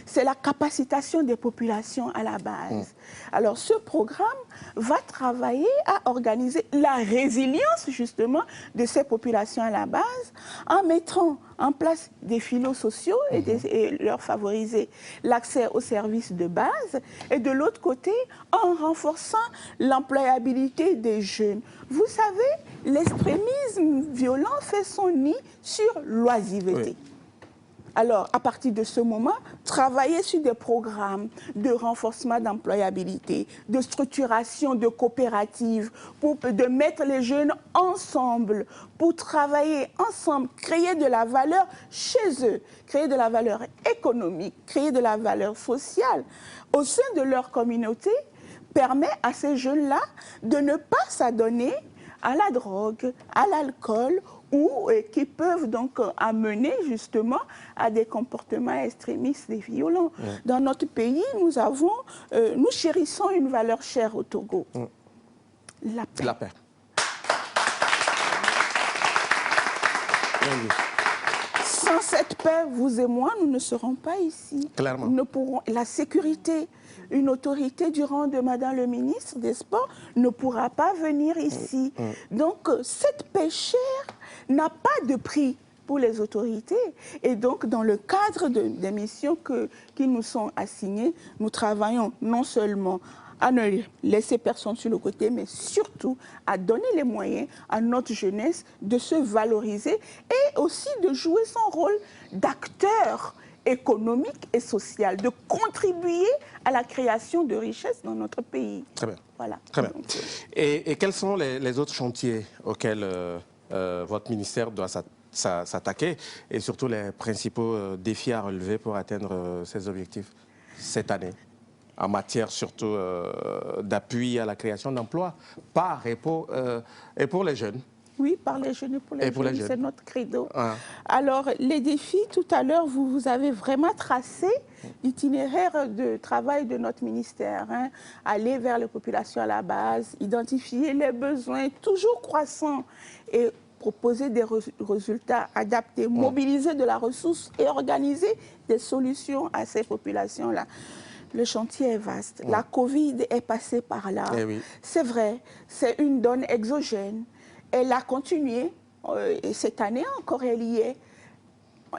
c'est la capacitation des populations à la base. Alors ce programme va travailler à organiser la résilience justement de ces populations à la base en mettant en place des filets sociaux et leur favoriser l'accès aux services de base et de l'autre côté en renforçant l'employabilité des jeunes. Vous savez, l'extrémisme violent fait son nid sur l'oisiveté. Alors, à partir de ce moment, travailler sur des programmes de renforcement d'employabilité, de structuration de coopératives, de mettre les jeunes ensemble, pour travailler ensemble, créer de la valeur chez eux, créer de la valeur économique, créer de la valeur sociale au sein de leur communauté, permet à ces jeunes-là de ne pas s'adonner à la drogue, à l'alcool, ou qui peuvent donc amener justement à des comportements extrémistes et violents. Dans notre pays, nous chérissons une valeur chère au Togo, la paix. La paix. Sans cette paix, vous et moi, nous ne serons pas ici. Clairement. Nous pourrons, la sécurité, une autorité du rang de Madame le ministre des Sports ne pourra pas venir ici. Donc, cette paix chère n'a pas de prix pour les autorités. Et donc, dans le cadre des missions qui nous sont assignées, nous travaillons non seulement à ne laisser personne sur le côté, mais surtout à donner les moyens à notre jeunesse de se valoriser et aussi de jouer son rôle d'acteur économique et social, de contribuer à la création de richesses dans notre pays. Très bien. Voilà. Très bien. Et quels sont les autres chantiers auxquels votre ministère doit s'attaquer et surtout les principaux défis à relever pour atteindre ces objectifs cette année, en matière surtout d'appui à la création d'emplois par et pour les jeunes? Oui, par les jeunes et pour les jeunes, c'est notre credo. Alors, les défis, tout à l'heure, vous avez vraiment tracé l'itinéraire de travail de notre ministère. Aller vers les populations à la base, identifier les besoins toujours croissants et proposer des résultats adaptés, mobiliser de la ressource et organiser des solutions à ces populations-là. Le chantier est vaste. La Covid est passée par là. C'est vrai, c'est une donne exogène. Elle a continué, et cette année encore, elle y est.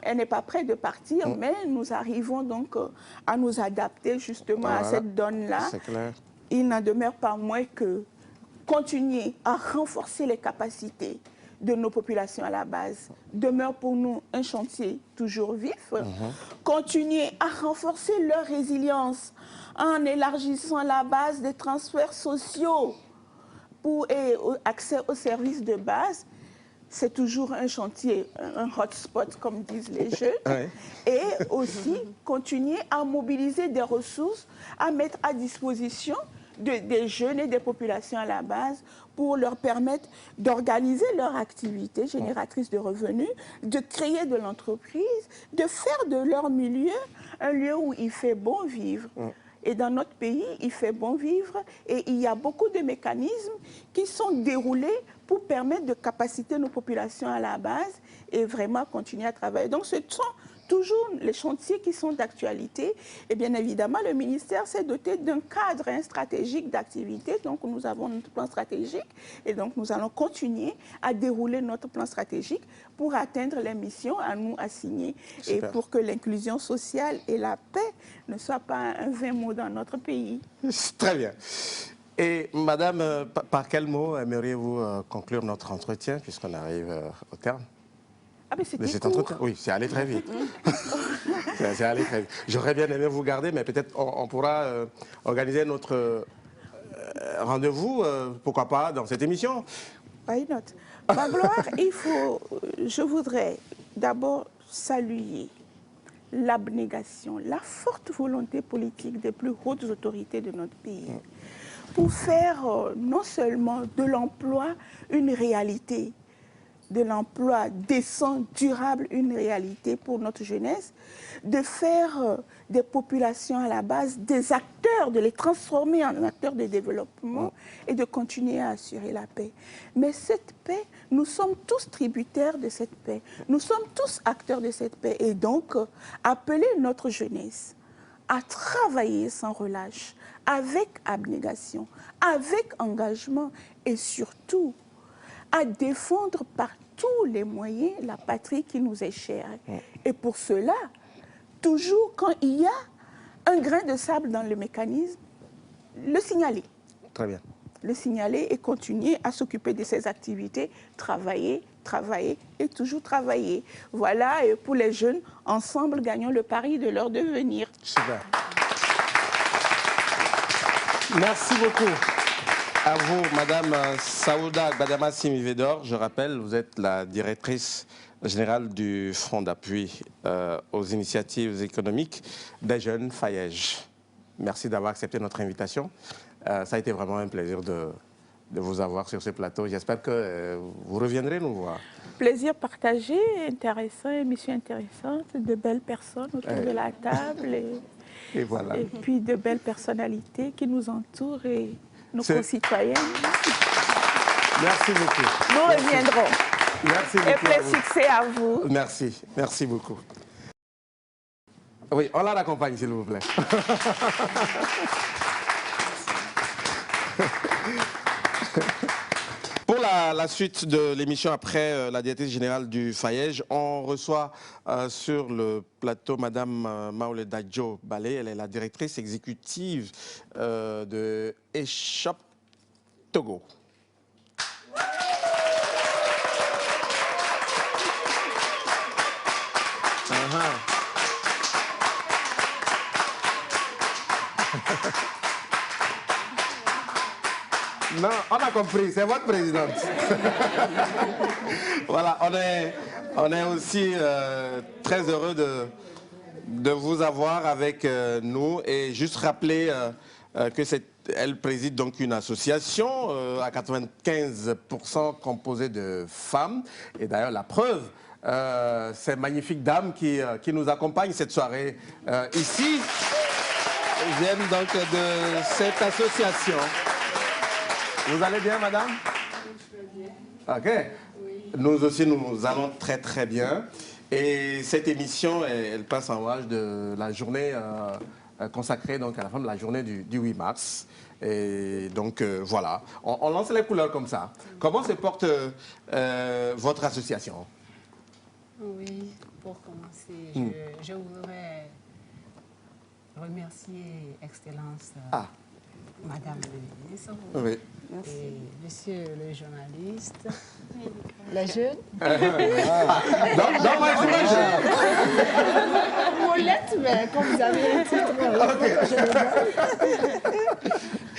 elle n'est pas prête de partir, mais nous arrivons donc à nous adapter justement à cette donne-là. Il n'en demeure pas moins que continuer à renforcer les capacités de nos populations à la base demeure pour nous un chantier toujours vif. Continuer à renforcer leur résilience en élargissant la base des transferts sociaux et accès aux services de base. C'est toujours un chantier, un hotspot, comme disent les jeunes. Et aussi continuer à mobiliser des ressources, à mettre à disposition des jeunes et des populations à la base pour leur permettre d'organiser leur activité génératrice de revenus, de créer de l'entreprise, de faire de leur milieu un lieu où il fait bon vivre. Et dans notre pays, il fait bon vivre et il y a beaucoup de mécanismes qui sont déroulés pour permettre de capaciter nos populations à la base et vraiment continuer à travailler. Donc ce sont toujours les chantiers qui sont d'actualité. Et bien évidemment, le ministère s'est doté d'un cadre stratégique d'activité. Donc nous avons notre plan stratégique et donc nous allons continuer à dérouler notre plan stratégique pour atteindre les missions à nous assignées. Super. Et pour que l'inclusion sociale et la paix ne soient pas un vain mot dans notre pays. Très bien. Et madame, par quel mot aimeriez-vous conclure notre entretien puisqu'on arrive au terme? Ah, mais c'était court. Oui, c'est allé très vite. C'est allé très vite. J'aurais bien aimé vous garder, mais peut-être on pourra organiser notre rendez-vous, pourquoi pas, dans cette émission. Why not? Magloire, je voudrais d'abord saluer l'abnégation, la forte volonté politique des plus hautes autorités de notre pays pour faire non seulement de l'emploi une réalité, de l'emploi décent, durable, une réalité pour notre jeunesse, de faire des populations à la base des acteurs, de les transformer en acteurs de développement et de continuer à assurer la paix. Mais cette paix, nous sommes tous tributaires de cette paix. Nous sommes tous acteurs de cette paix. Et donc, appeler notre jeunesse à travailler sans relâche, avec abnégation, avec engagement et surtout à défendre par tous les moyens la patrie qui nous est chère. Et pour cela, toujours quand il y a un grain de sable dans le mécanisme, le signaler. Très bien. Le signaler et continuer à s'occuper de ses activités, travailler, travailler et toujours travailler. Voilà, et pour les jeunes, ensemble, gagnons le pari de leur devenir. Super. Merci beaucoup. À vous, Madame Saouda Gbadama Simivedor. Je rappelle, vous êtes la directrice générale du Fonds d'appui aux initiatives économiques des jeunes Fayège. Merci d'avoir accepté notre invitation. Ça a été vraiment un plaisir de vous avoir sur ce plateau. J'espère que vous reviendrez nous voir. Plaisir partagé, intéressant, émission intéressante, de belles personnes autour de la table et voilà. Et puis de belles personnalités qui nous entourent et nos concitoyens. Merci beaucoup. Nous reviendrons. Merci beaucoup. Et plein succès à vous. Merci, merci beaucoup. Oui, on la raccompagne, s'il vous plaît. Pour la suite de l'émission, après la directrice générale du Fayège, on reçoit sur le plateau Madame Maouleda Jo Balé. Elle est la directrice exécutive de eShop Togo. Non, on a compris, c'est votre présidente. Voilà, on est aussi très heureux de vous avoir avec nous et juste rappeler que elle préside donc une association à 95% composée de femmes. Et d'ailleurs, la preuve, ces magnifiques dames qui nous accompagnent cette soirée ici viennent donc de cette association. Vous allez bien, madame? Je vais bien. Ok. Oui. Nous aussi, nous allons très très bien. Et cette émission, elle passe en hommage de la journée consacrée donc à la femme, la journée du 8 mars. Et donc voilà, on lance les couleurs comme ça. Comment se porte votre association? Oui, pour commencer, je voudrais remercier Excellence Madame le ministre et Monsieur le journaliste, les jeunes. Non, moi, je suis jeune. Molette, mais comme vous avez un titre,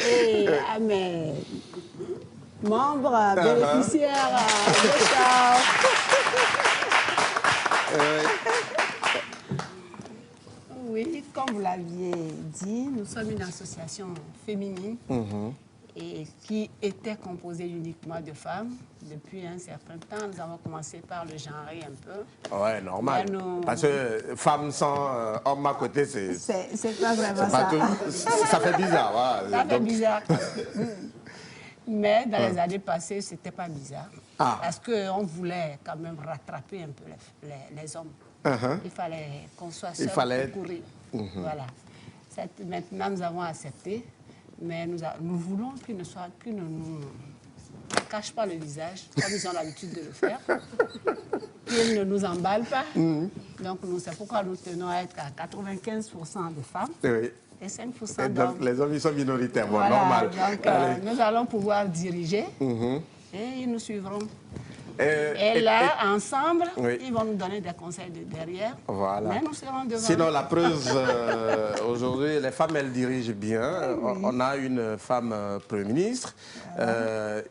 et à mes membres, bénéficiaires de ça. Oui, comme vous l'aviez dit, nous sommes une association féminine et qui était composée uniquement de femmes. Depuis un certain temps, nous avons commencé par le genrer un peu. Ouais, normal. Parce que femme sans homme à côté, c'est pas vraiment ça. Ça fait bizarre. Voilà. Ça fait bizarre. Mais dans les années passées, c'était pas bizarre. Parce qu'on voulait quand même rattraper un peu les hommes. Il fallait qu'on soit seul pour courir. Voilà. Maintenant, nous avons accepté, mais nous voulons qu'ils ne nous cachent pas le visage, comme ils ont l'habitude de le faire, qu'ils ne nous emballent pas. Donc, c'est pourquoi nous tenons à être à 95% de femmes et 5% d'hommes. Donc, les hommes, ils sont minoritaires, voilà, normal. Donc, nous allons pouvoir diriger et ils nous suivront. Et là, ensemble, ils vont nous donner des conseils de derrière. Voilà. Mais nous serons devant. Sinon, la preuve, aujourd'hui, les femmes, elles dirigent bien. On a une femme Premier ministre,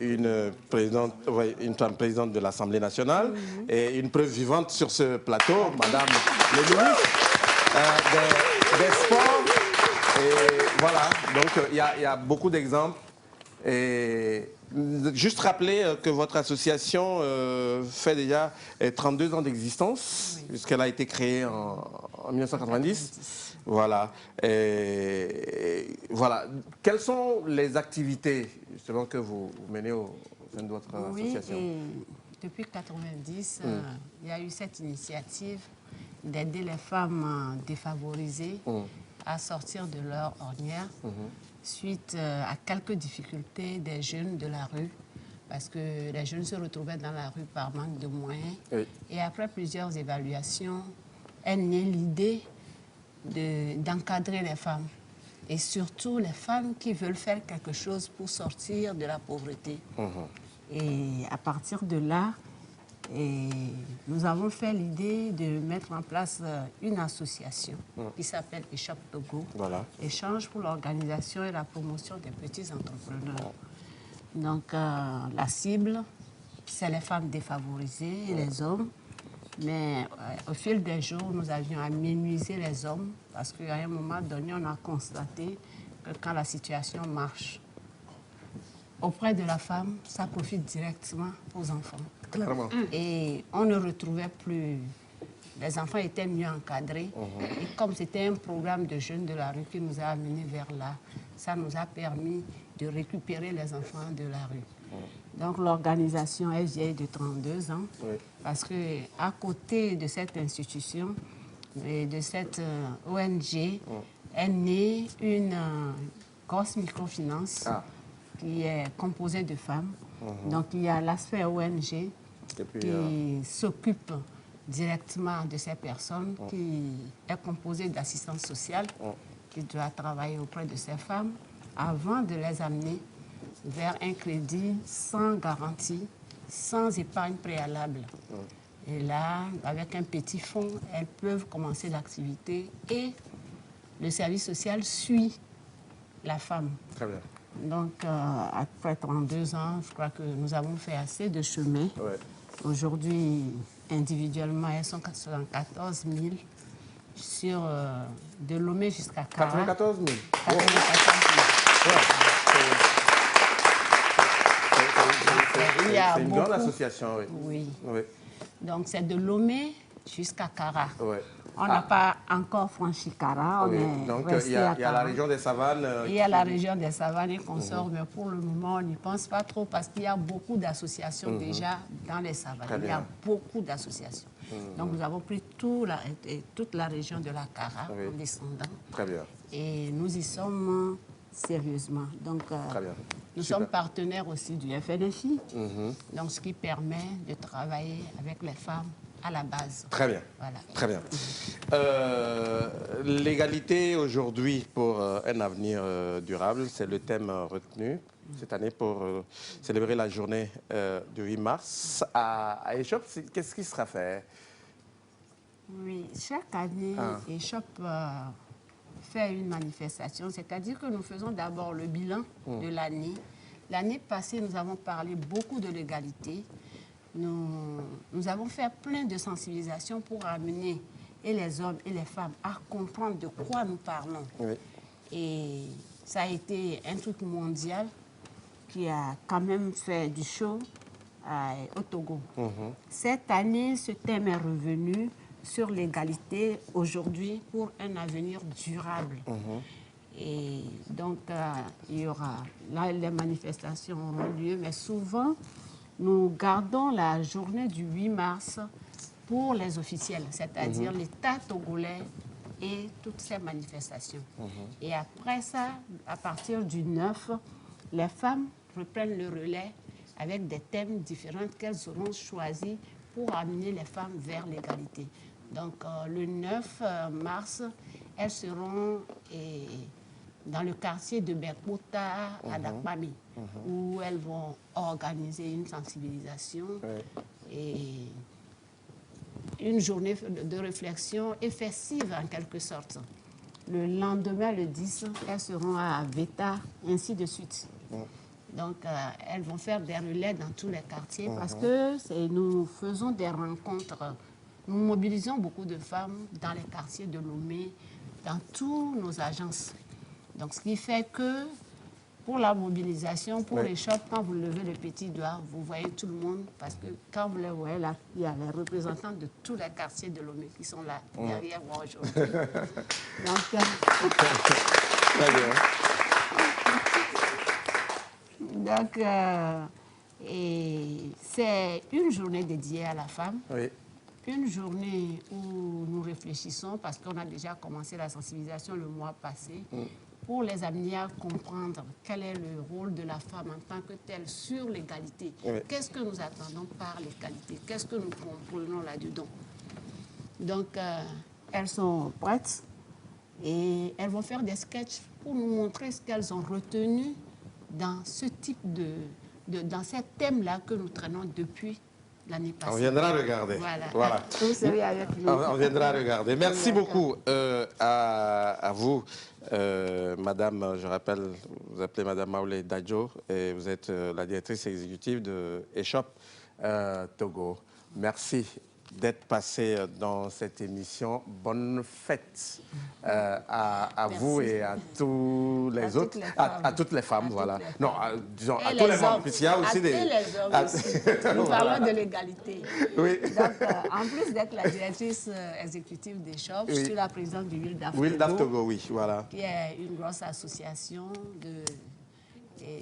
une femme présidente de l'Assemblée nationale et une preuve vivante sur ce plateau, Madame le ministre des Sports. Et voilà, donc il y a beaucoup d'exemples. Et juste rappeler que votre association fait déjà 32 ans d'existence, puisqu'elle a été créée en 1990. Voilà. Et voilà. Quelles sont les activités justement que vous menez au sein de votre association? Depuis 1990, il y a eu cette initiative d'aider les femmes défavorisées à sortir de leur ornière. Suite à quelques difficultés des jeunes de la rue, parce que les jeunes se retrouvaient dans la rue par manque de moyens. Et après plusieurs évaluations, est née l'idée d'encadrer les femmes. Et surtout les femmes qui veulent faire quelque chose pour sortir de la pauvreté. Et à partir de là, nous avons fait l'idée de mettre en place une association qui s'appelle Échoppe Togo. Échange pour l'organisation et la promotion des petits entrepreneurs. Donc, la cible, c'est les femmes défavorisées et les hommes. Mais au fil des jours, nous avions aménuisé les hommes parce qu'à un moment donné, on a constaté que quand la situation marche auprès de la femme, ça profite directement aux enfants. Clairement. Et on ne retrouvait plus... Les enfants étaient mieux encadrés. Et comme c'était un programme de jeunes de la rue qui nous a amenés vers là, ça nous a permis de récupérer les enfants de la rue. Donc l'organisation est vieille de 32 ans. Parce qu'à côté de cette institution et de cette ONG, est née une grosse microfinance qui est composée de femmes. Donc, il y a l'aspect ONG qui s'occupe directement de ces personnes, qui est composée d'assistance sociale, qui doit travailler auprès de ces femmes avant de les amener vers un crédit sans garantie, sans épargne préalable. Et là, avec un petit fonds, elles peuvent commencer l'activité et le service social suit la femme. Très bien. Donc, après 32 ans, je crois que nous avons fait assez de chemin. Aujourd'hui, individuellement, elles sont 94 000 sur de Lomé jusqu'à Kara. 94 000 C'est une grande association, oui. Donc, c'est de Lomé jusqu'à Kara. On n'a pas encore franchi Kara. Donc, il y a la région des Savanes. Il y a la région des Savanes et consorts, mais pour le moment, on n'y pense pas trop parce qu'il y a beaucoup d'associations déjà dans les Savanes. Il y a beaucoup d'associations. Donc, nous avons pris toute la région de la Kara en descendant. Très bien. Et nous y sommes sérieusement. Donc, nous sommes partenaires aussi du FNFI, donc ce qui permet de travailler avec les femmes à la base. Très bien. Voilà. Très bien. L'égalité aujourd'hui pour un avenir durable, c'est le thème retenu cette année pour célébrer la journée du 8 mars. À ESHOP, qu'est-ce qui sera fait? Oui, chaque année, ESHOP fait une manifestation, c'est-à-dire que nous faisons d'abord le bilan de l'année. L'année passée, nous avons parlé beaucoup de l'égalité. Nous avons fait plein de sensibilisations pour amener et les hommes et les femmes à comprendre de quoi nous parlons. Oui. Et ça a été un truc mondial qui a quand même fait du show au Togo. Cette année, ce thème est revenu sur l'égalité aujourd'hui pour un avenir durable. Et donc, il y aura, là, les manifestations auront lieu, mais souvent, nous gardons la journée du 8 mars pour les officiels, c'est-à-dire l'État togolais et toutes ces manifestations. Et après ça, à partir du 9, les femmes reprennent le relais avec des thèmes différents qu'elles auront choisis pour amener les femmes vers l'égalité. Donc, le 9 mars, elles seront dans le quartier de Bekota à Dakbami, où elles vont organiser une sensibilisation et une journée de réflexion et festive en quelque sorte. Le lendemain, le 10, elles seront à Veta, ainsi de suite. Donc, elles vont faire des relais dans tous les quartiers parce que nous faisons des rencontres. Nous mobilisons beaucoup de femmes dans les quartiers de Lomé, dans toutes nos agences. Donc, ce qui fait que pour la mobilisation, pour les shops, quand vous levez le petit doigt, vous voyez tout le monde, parce que quand vous les voyez là, il y a les représentants de tous les quartiers de Lomé qui sont là, derrière moi aujourd'hui. Donc, très bien. Donc, c'est une journée dédiée à la femme. Oui. Une journée où nous réfléchissons, parce qu'on a déjà commencé la sensibilisation le mois passé, pour les amener à comprendre quel est le rôle de la femme en tant que telle sur l'égalité. Qu'est-ce que nous attendons par l'égalité? Qu'est-ce que nous comprenons là-dedans? Donc, elles sont prêtes et elles vont faire des sketchs pour nous montrer ce qu'elles ont retenu dans ce type dans ces thèmes-là que nous traînons depuis l'année passée. On viendra regarder. Voilà. Vous serez avec nous. On viendra regarder. Merci beaucoup à vous, Madame, je rappelle, vous appelez Madame Maoulé Dadjo et vous êtes la directrice exécutive de ESHOP Togo. Merci d'être passé dans cette émission. Bonne fête à vous et à tous les autres, à toutes les femmes, voilà. Non, disons à tous les hommes, puisqu'il y a aussi des... les hommes aussi. Nous parlons de l'égalité. Oui. Donc, en plus d'être la directrice exécutive des shops, je suis la présidente du WILDAF Togo, oui, voilà. Qui est une grosse association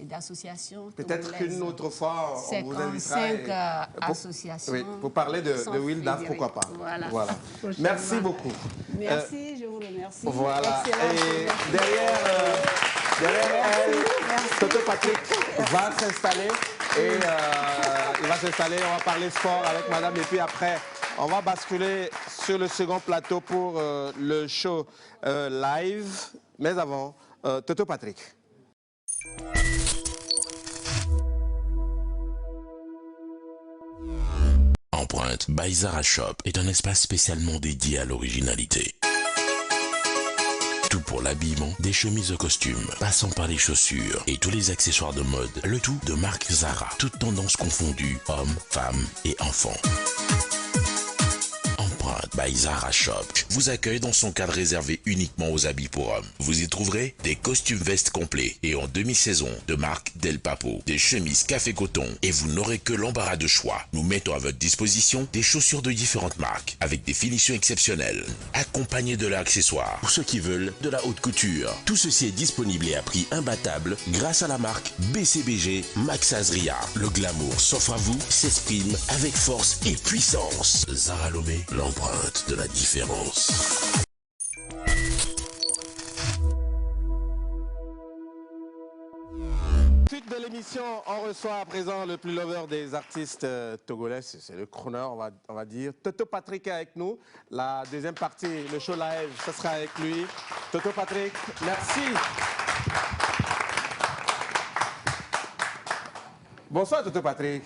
d'associations. Peut-être qu'une autre fois, on vous invitera. Associations. Oui, pour parler de WILDAF, pourquoi pas. Voilà. Merci beaucoup. Merci, je vous remercie. Voilà. Et derrière elle, Toto Patrick va s'installer. Et il va s'installer, on va parler sport avec madame. Et puis après, on va basculer sur le second plateau pour le show live. Mais avant, Toto Patrick. Empreinte by Zara Shop est un espace spécialement dédié à l'originalité. Tout pour l'habillement, des chemises aux costumes, passant par les chaussures et tous les accessoires de mode, le tout de marque Zara, toutes tendances confondues, hommes, femmes et enfants. By Zara Shop vous accueille dans son cadre réservé uniquement aux habits pour hommes. Vous y trouverez des costumes vestes complets et en demi-saison de marque Del Papo, des chemises café coton et vous n'aurez que l'embarras de choix. Nous mettons à votre disposition des chaussures de différentes marques avec des finitions exceptionnelles, accompagnées de leurs accessoires pour ceux qui veulent de la haute couture. Tout ceci est disponible et à prix imbattable grâce à la marque BCBG Max Azria. Le glamour s'offre à vous, s'exprime avec force et puissance. Zara Lomé, l'empreinte de la différence. Suite de l'émission, on reçoit à présent le plus lover des artistes togolais, c'est le crooner, on va dire. Toto Patrick est avec nous. La deuxième partie, le show live, ce sera avec lui. Toto Patrick, merci. Bonsoir Toto Patrick.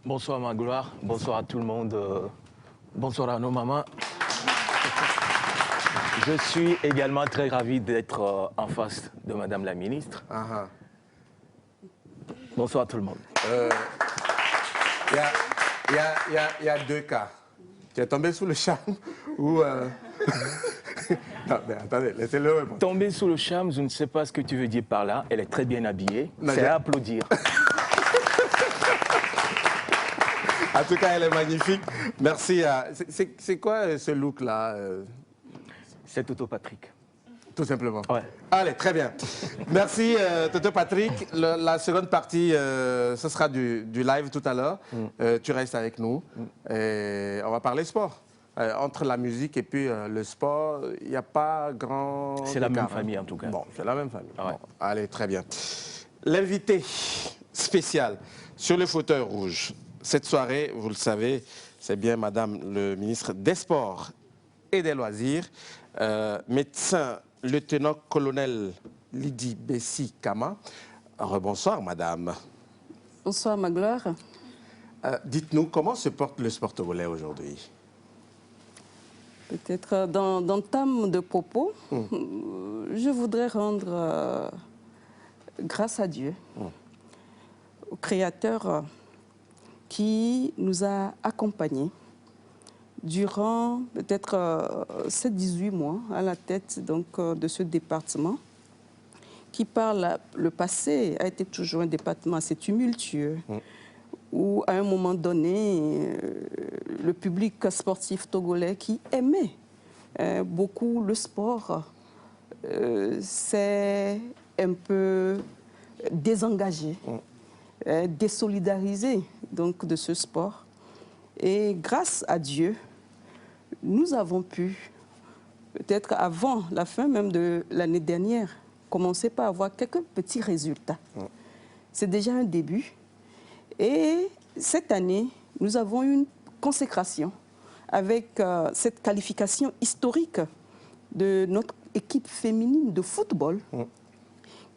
Bonsoir Magloire, bonsoir à tout le monde, bonsoir à nos mamans. Je suis également très ravi d'être en face de Madame la Ministre. Bonsoir à tout le monde. Il y a deux cas. Tu es tombé sous le charme ou... Non, mais attendez, laissez-le répondre. Tomber sous le charme, je ne sais pas ce que tu veux dire par là. Elle est très bien habillée. C'est à applaudir. En tout cas, elle est magnifique. Merci. C'est quoi ce look-là C'est Toto Patrick. Tout simplement. Ouais. Allez, très bien. Merci, Toto Patrick. La seconde partie, ce sera du live tout à l'heure. Tu restes avec nous. Et on va parler sport. Entre la musique et puis le sport, il n'y a pas grand... C'est la même famille, en tout cas. Bon, c'est la même famille. Ouais. Bon, allez, très bien. L'invité spécial sur le fauteuil rouge. Cette soirée, vous le savez, c'est bien Madame le ministre des Sports et des Loisirs, médecin lieutenant-colonel Lydie Bessi Kama. Rebonsoir, Madame. Bonsoir, Magloire. Dites-nous, comment se porte le sport togolais aujourd'hui? Peut-être dans termes de propos, je voudrais rendre grâce à Dieu, au Créateur qui nous a accompagnés durant peut-être 7-18 mois à la tête donc, de ce département qui, par le passé, a été toujours un département assez tumultueux, où à un moment donné, le public sportif togolais qui aimait beaucoup le sport s'est un peu désengagé, désolidarisé donc, de ce sport. Et grâce à Dieu, nous avons pu, peut-être avant la fin même de l'année dernière, commencer par avoir quelques petits résultats. C'est déjà un début. Et cette année, nous avons eu une consécration avec cette qualification historique de notre équipe féminine de football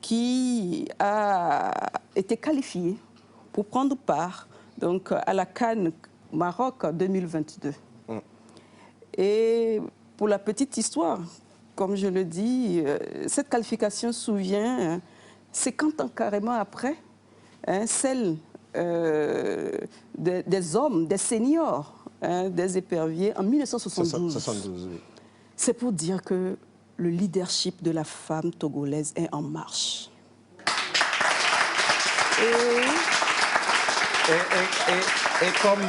qui a été qualifiée pour prendre part donc, à la CAN Maroc 2022. Et pour la petite histoire, comme je le dis, cette qualification souvient 50 ans carrément après celle des hommes, des seniors, des éperviers en 1972. 72, oui. C'est pour dire que le leadership de la femme togolaise est en marche. Et comme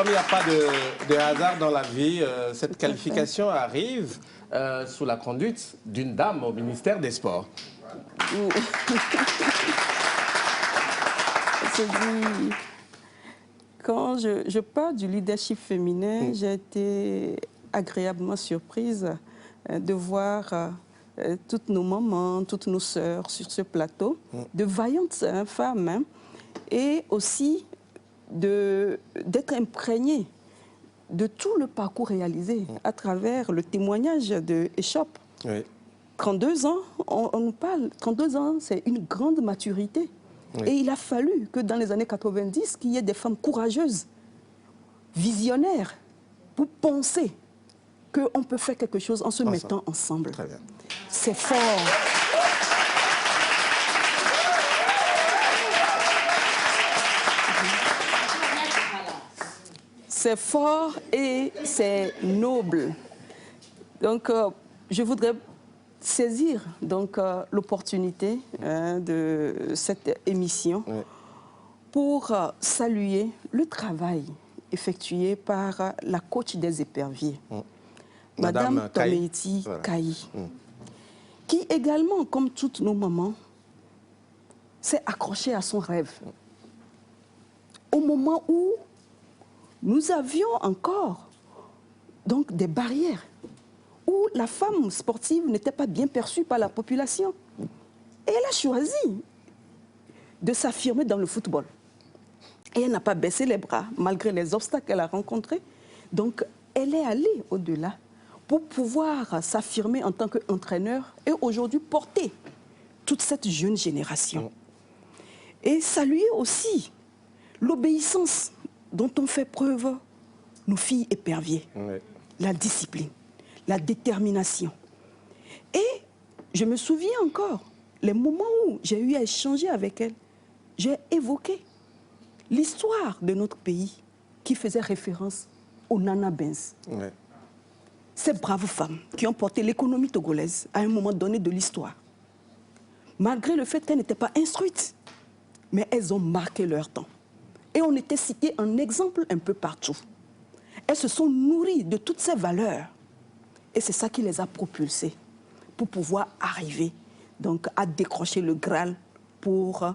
il n'y a pas de hasard dans la vie, cette qualification arrive sous la conduite d'une dame au ministère des Sports. Quand je parle du leadership féminin, j'ai été agréablement surprise de voir toutes nos mamans, toutes nos sœurs sur ce plateau, de vaillantes femmes, et aussi d'être imprégnées de tout le parcours réalisé à travers le témoignage de Échoppe. 32 ans, on nous parle, 32 ans, c'est une grande maturité. Et il a fallu que dans les années 90, qu'il y ait des femmes courageuses, visionnaires, pour penser qu'on peut faire quelque chose en se mettant ensemble. C'est fort. C'est fort et c'est noble. Donc, je voudrais saisir donc l'opportunité de cette émission pour saluer le travail effectué par la coach des éperviers, Madame Tomeiti Kayi, qui également, comme toutes nos mamans, s'est accrochée à son rêve. Au moment où nous avions encore donc, des barrières, où la femme sportive n'était pas bien perçue par la population. Et elle a choisi de s'affirmer dans le football. Et elle n'a pas baissé les bras, malgré les obstacles qu'elle a rencontrés. Donc, elle est allée au-delà pour pouvoir s'affirmer en tant qu'entraîneur et aujourd'hui porter toute cette jeune génération. Et saluer aussi l'obéissance dont ont fait preuve nos filles éperviers. Oui. La discipline, la détermination. Et je me souviens encore, les moments où j'ai eu à échanger avec elles, j'ai évoqué l'histoire de notre pays qui faisait référence aux Nana Benz. Oui. Ces braves femmes qui ont porté l'économie togolaise à un moment donné de l'histoire. Malgré le fait qu'elles n'étaient pas instruites, mais elles ont marqué leur temps. Et on était cité en exemple un peu partout. Elles se sont nourries de toutes ces valeurs. Et c'est ça qui les a propulsées pour pouvoir arriver donc, à décrocher le Graal pour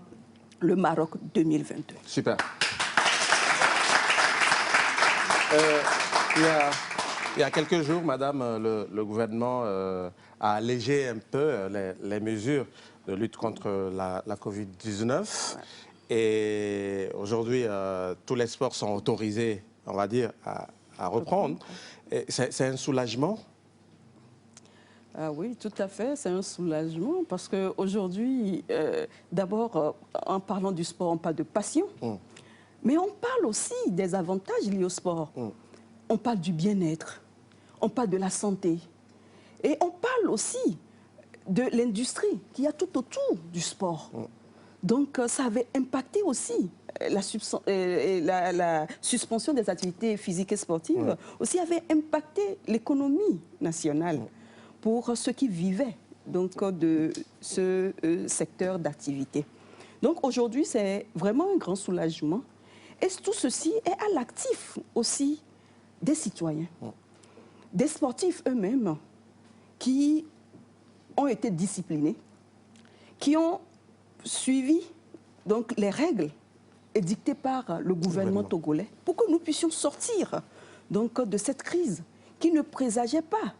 le Maroc 2022. Super. Il y a quelques jours, madame, le gouvernement a allégé un peu les mesures de lutte contre la Covid-19. Ouais. Et aujourd'hui, tous les sports sont autorisés, on va dire, à reprendre. C'est un soulagement? Ah oui, tout à fait, c'est un soulagement parce qu'aujourd'hui, d'abord, en parlant du sport, on parle de passion, mais on parle aussi des avantages liés au sport. On parle du bien-être, on parle de la santé et on parle aussi de l'industrie qu'il y a tout autour du sport. Donc, ça avait impacté aussi la suspension des activités physiques et sportives, aussi avait impacté l'économie nationale pour ceux qui vivaient donc, de ce secteur d'activité. Donc, aujourd'hui, c'est vraiment un grand soulagement. Et tout ceci est à l'actif aussi des citoyens, des sportifs eux-mêmes qui ont été disciplinés, qui ont suivi donc, les règles édictées par le gouvernement togolais pour que nous puissions sortir donc, de cette crise qui ne présageait pas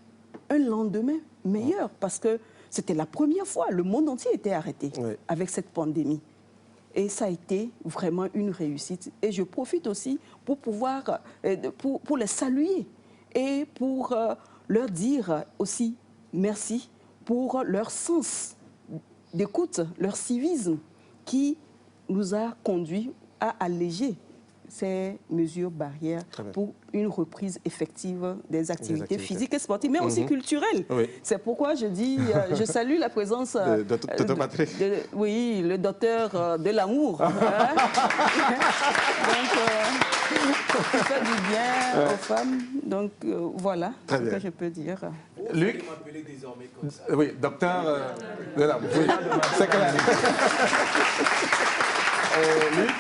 un lendemain meilleur parce que c'était la première fois, le monde entier était arrêté avec cette pandémie. Et ça a été vraiment une réussite. Et je profite aussi pour pouvoir, pour les saluer et pour leur dire aussi merci pour leur sens d'écoute, leur civisme qui nous a conduits à alléger ces mesures barrières pour une reprise effective des activités physiques et sportives, mais aussi culturelles. Oui. C'est pourquoi je dis, je salue la présence de Patrick. Oui, le docteur de l'amour. Hein? Donc, qui fait du bien aux femmes. Donc, voilà ce que je peux dire. Luc, oui, docteur de l'amour. Oui, c'est clair. Luc.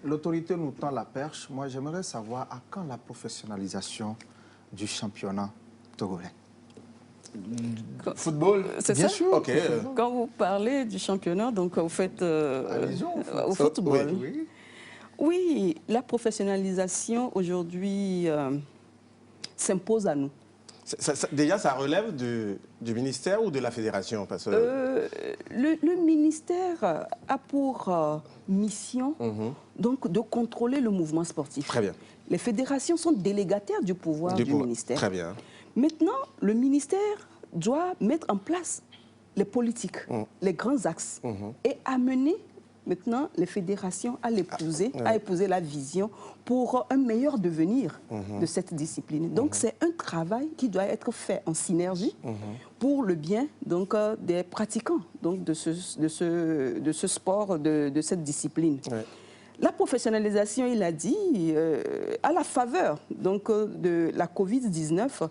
L'autorité nous tend la perche. Moi, j'aimerais savoir à quand la professionnalisation du championnat togolais. Football, c'est bien ça? sûr. Okay. Quand vous parlez du championnat, donc vous faites au football. Oui. Oui, la professionnalisation aujourd'hui s'impose à nous. Déjà, ça relève du ministère ou de la fédération parce que... le ministère a pour mission donc, de contrôler le mouvement sportif. Très bien. Les fédérations sont délégataires du pouvoir du ministère. Très bien. Maintenant, le ministère doit mettre en place les politiques, les grands axes et amener maintenant les fédérations à l'épouser, à épouser la vision pour un meilleur devenir de cette discipline. Donc c'est un travail qui doit être fait en synergie pour le bien donc, des pratiquants donc, de ce sport, de cette discipline. La professionnalisation, il a dit, à la faveur donc, de la Covid-19,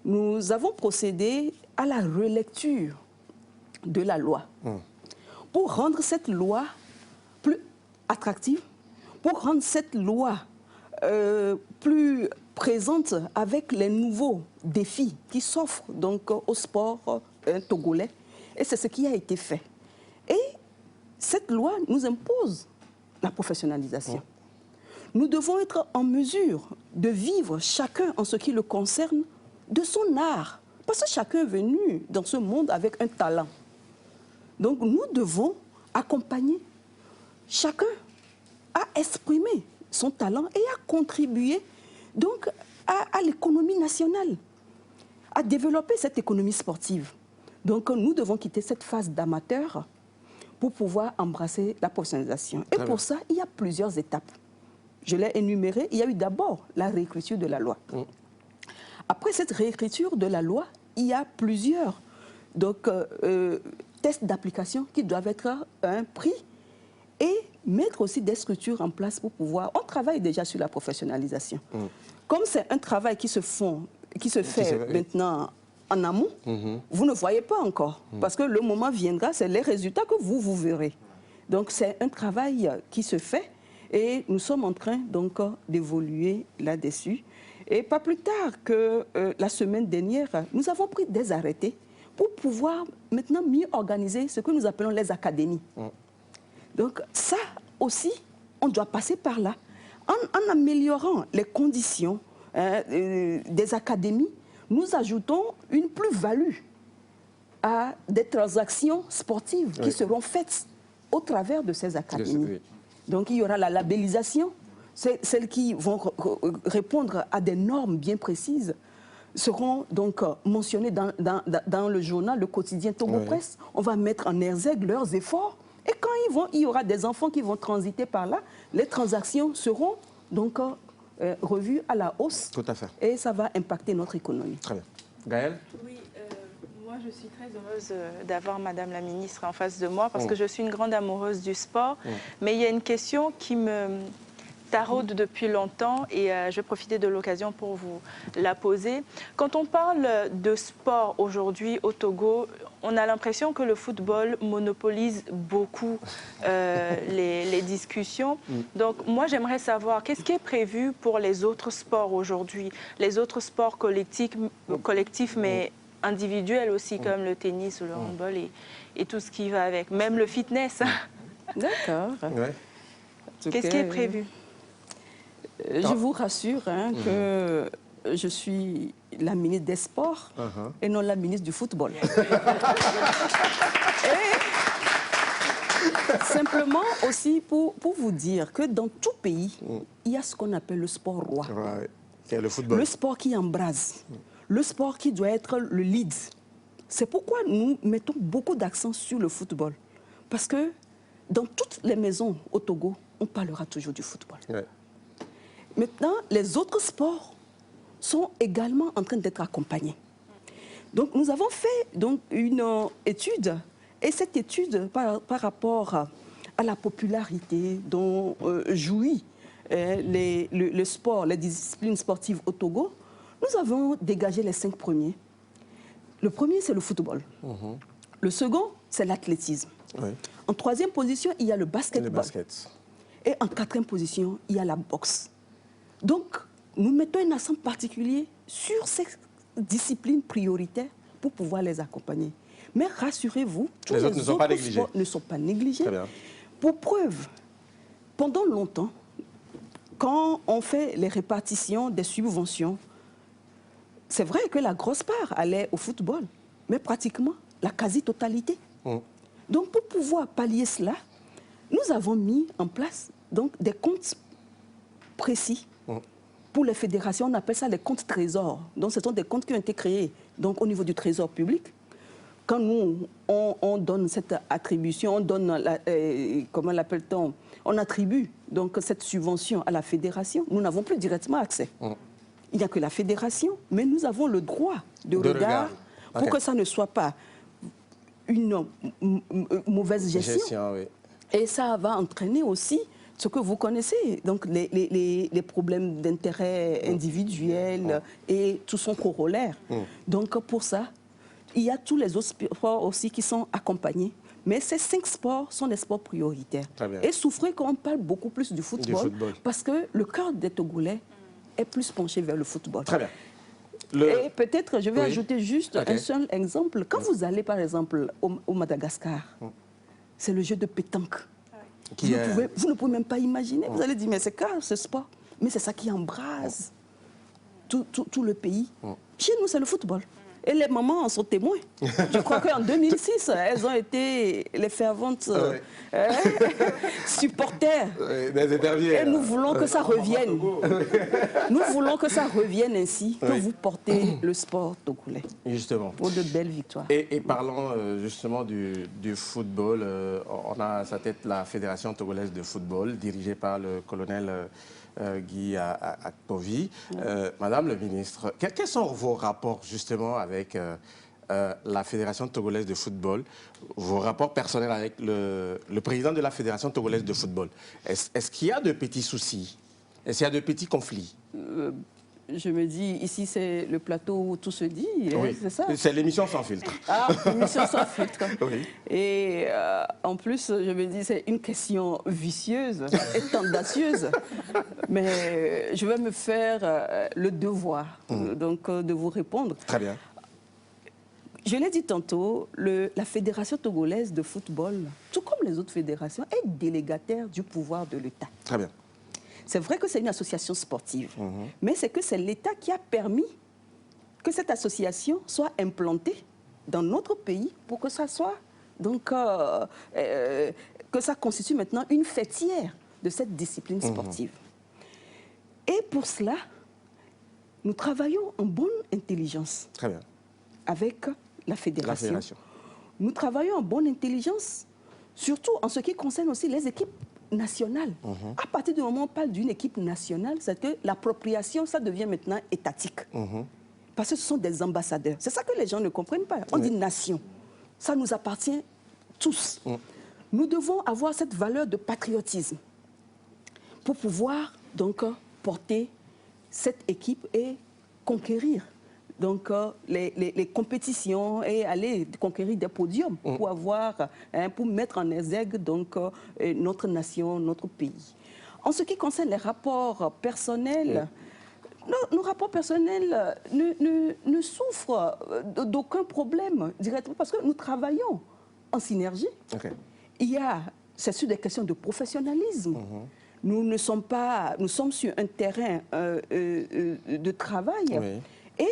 nous avons procédé à la relecture de la loi pour rendre cette loi plus attractive, pour rendre cette loi plus présente avec les nouveaux défis qui s'offrent donc au sport togolais. Et c'est ce qui a été fait. Et cette loi nous impose la professionnalisation. Nous devons être en mesure de vivre chacun en ce qui le concerne de son art. Parce que chacun est venu dans ce monde avec un talent. Donc nous devons accompagner chacun à exprimer son talent et à contribuer donc à l'économie nationale, à développer cette économie sportive. Donc nous devons quitter cette phase d'amateur pour pouvoir embrasser la professionnalisation. Et pour ça, il y a plusieurs étapes. Je l'ai énuméré. Il y a eu d'abord la réécriture de la loi. Après cette réécriture de la loi, il y a plusieurs tests d'application qui doivent être pris et mettre aussi des structures en place pour pouvoir... On travaille déjà sur la professionnalisation. Comme c'est un travail qui se fait maintenant en amont, vous ne voyez pas encore. Parce que le moment viendra, c'est les résultats que vous verrez. Donc c'est un travail qui se fait et nous sommes en train donc d'évoluer là-dessus. Et pas plus tard que la semaine dernière, nous avons pris des arrêtés pour pouvoir maintenant mieux organiser ce que nous appelons les académies. Donc ça aussi, on doit passer par là. En améliorant les conditions des académies, nous ajoutons une plus-value à des transactions sportives qui seront faites au travers de ces académies. Donc il y aura la labellisation, celles qui vont répondre à des normes bien précises seront donc mentionnées dans le journal, le quotidien Togo Presse. On va mettre en exergue leurs efforts. Et quand il y aura des enfants qui vont transiter par là, les transactions seront donc revues à la hausse. Tout à fait. Et ça va impacter notre économie. Très bien. Gaëlle? Oui, moi je suis très heureuse d'avoir Madame la ministre en face de moi parce que je suis une grande amoureuse du sport. Mais il y a une question qui me taraude depuis longtemps et je vais profiter de l'occasion pour vous la poser. Quand on parle de sport aujourd'hui au Togo, on a l'impression que le football monopolise beaucoup les discussions. Donc moi j'aimerais savoir qu'est-ce qui est prévu pour les autres sports aujourd'hui, les autres sports collectifs mais individuels aussi comme le tennis ou le handball et tout ce qui va avec, même le fitness. D'accord. Qu'est-ce qui est prévu? Je vous rassure que je suis la ministre des Sports et non la ministre du Football. Et simplement aussi pour vous dire que dans tout pays, il y a ce qu'on appelle le sport roi. C'est le football. Le sport qui embrase, le sport qui doit être le lead. C'est pourquoi nous mettons beaucoup d'accent sur le football. Parce que dans toutes les maisons au Togo, on parlera toujours du football. Maintenant, les autres sports sont également en train d'être accompagnés. Donc, nous avons fait donc, une étude, et cette étude, par rapport à la popularité dont jouit le sport, les disciplines sportives au Togo, nous avons dégagé les 5 premiers. Le premier, c'est le football. Le second, c'est l'athlétisme. En 3e position, il y a le basketball. Et en 4e position, il y a la boxe. Donc, nous mettons un accent particulier sur ces disciplines prioritaires pour pouvoir les accompagner. Mais rassurez-vous, tous les autres sports ne sont pas négligés. Pour preuve, pendant longtemps, quand on fait les répartitions des subventions, c'est vrai que la grosse part allait au football, mais pratiquement la quasi-totalité. Donc, pour pouvoir pallier cela, nous avons mis en place donc, des comptes précis. Pour les fédérations, on appelle ça les comptes trésors. Donc, ce sont des comptes qui ont été créés donc, au niveau du trésor public. Quand nous, on donne cette attribution, on donne, comment l'appelle-t-on, on attribue donc, cette subvention à la fédération, nous n'avons plus directement accès. Il n'y a que la fédération, mais nous avons le droit de regard pour que ça ne soit pas une mauvaise gestion. Et ça va entraîner aussi ce que vous connaissez, donc les problèmes d'intérêt individuel et tout son corollaire. Donc pour ça, il y a tous les autres sports aussi qui sont accompagnés. Mais ces 5 sports sont des sports prioritaires. Et souffrez qu'on parle beaucoup plus du football, parce que le cœur des Togolais est plus penché vers le football. Très bien. Et peut-être, je vais ajouter juste un seul exemple. Quand vous allez, par exemple, au Madagascar, c'est le jeu de pétanque. Vous ne pouvez même pas imaginer. Vous allez dire, mais c'est quoi ce sport? Mais c'est ça qui embrase tout le pays. Chez nous, c'est le football. Et les mamans en sont témoins. Je crois qu'en 2006, elles ont été les ferventes supporters. Des éperviers. Et nous voulons que ça revienne. Nous voulons que ça revienne ainsi, que vous portez le sport togolais. Justement. Pour de belles victoires. Et parlant justement du football, on a à sa tête la Fédération togolaise de football, dirigée par le colonel Guy Akpovi. Madame le ministre, quels sont vos rapports justement avec la Fédération togolaise de football, vos rapports personnels avec le président de la Fédération togolaise de football? Est-ce qu'il y a de petits soucis? Est-ce qu'il y a de petits conflits? Je me dis, ici c'est le plateau où tout se dit, oui. C'est ça? C'est l'émission sans filtre. Ah, l'émission sans filtre. Oui. Et en plus, je me dis, c'est une question vicieuse et tendacieuse. Mais je vais me faire le devoir donc, de vous répondre. Très bien. Je l'ai dit tantôt, la Fédération togolaise de football, tout comme les autres fédérations, est délégataire du pouvoir de l'État. Très bien. C'est vrai que c'est une association sportive, mais c'est que c'est l'État qui a permis que cette association soit implantée dans notre pays pour que ça soit, donc, que ça constitue maintenant une fêtière de cette discipline sportive. Et pour cela, nous travaillons en bonne intelligence. Très bien. Avec la fédération. Nous travaillons en bonne intelligence, surtout en ce qui concerne aussi les équipes nationales. À partir du moment où on parle d'une équipe nationale, c'est que l'appropriation, ça devient maintenant étatique. Parce que ce sont des ambassadeurs. C'est ça que les gens ne comprennent pas. On dit nation. Ça nous appartient tous. Nous devons avoir cette valeur de patriotisme pour pouvoir donc porter cette équipe et conquérir donc les compétitions et aller conquérir des podiums pour avoir, pour mettre en exergue donc notre nation, notre pays. En ce qui concerne les rapports personnels, nos rapports personnels ne souffrent d'aucun problème directement parce que nous travaillons en synergie. C'est sur des questions de professionnalisme. Nous sommes sur un terrain de travail et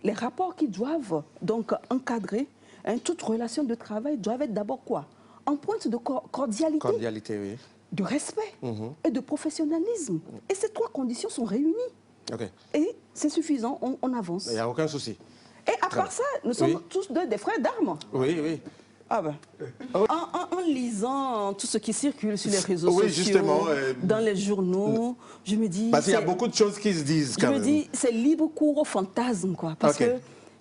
les rapports qui doivent donc encadrer toute relation de travail doivent être d'abord quoi? En pointe de cordialité. Cordialité, oui. De respect et de professionnalisme. Et ces trois conditions sont réunies. Et c'est suffisant, on avance. Il n'y a aucun souci. Et à part ça, nous sommes tous des frères d'armes. Oui, oui. Ah ben. En lisant tout ce qui circule sur les réseaux sociaux, dans les journaux, je me dis... Parce qu'il y a beaucoup de choses qui se disent quand même. Je me dis, c'est libre cours au fantasme, quoi. Parce que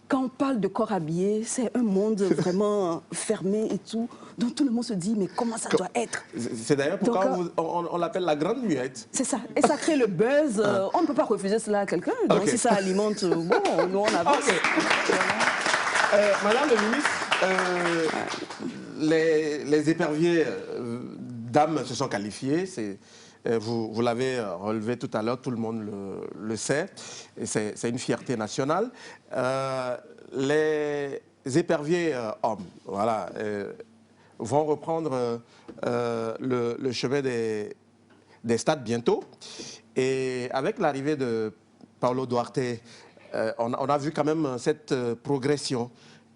quand on parle de corps habillé, c'est un monde vraiment fermé et tout, dont tout le monde se dit, mais comment ça doit être? C'est d'ailleurs pourquoi on l'appelle la grande muette. C'est ça. Et ça crée le buzz. On ne peut pas refuser cela à quelqu'un. Donc si ça alimente, bon, nous on avance. Madame le ministre, les éperviers dames se sont qualifiés. Vous l'avez relevé tout à l'heure, tout le monde le sait. C'est une fierté nationale. Les éperviers hommes, voilà, vont reprendre le chemin des stades bientôt. Et avec l'arrivée de Paulo Duarte, on a vu quand même cette progression.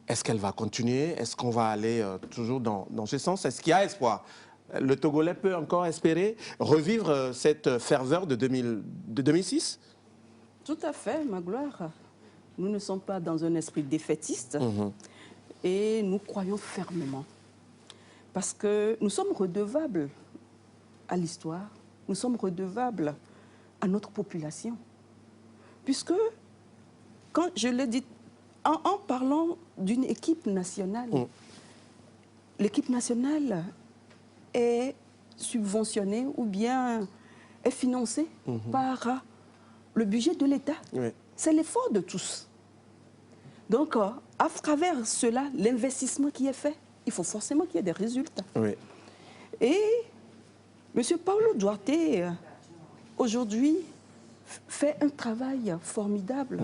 Est-ce qu'elle va continuer? Est-ce qu'on va aller toujours dans ce sens? Est-ce qu'il y a espoir? Le Togolais peut encore espérer revivre cette ferveur de 2006? Tout à fait, Magloire. Nous ne sommes pas dans un esprit défaitiste et nous croyons fermement. Parce que nous sommes redevables à l'histoire, nous sommes redevables à notre population. Puisque, quand je l'ai dit, en parlant d'une équipe nationale, l'équipe nationale est subventionnée ou bien est financée par le budget de l'État. C'est l'effort de tous. Donc, à travers cela, l'investissement qui est fait, il faut forcément qu'il y ait des résultats. Et M. Paulo Duarte, aujourd'hui, fait un travail formidable.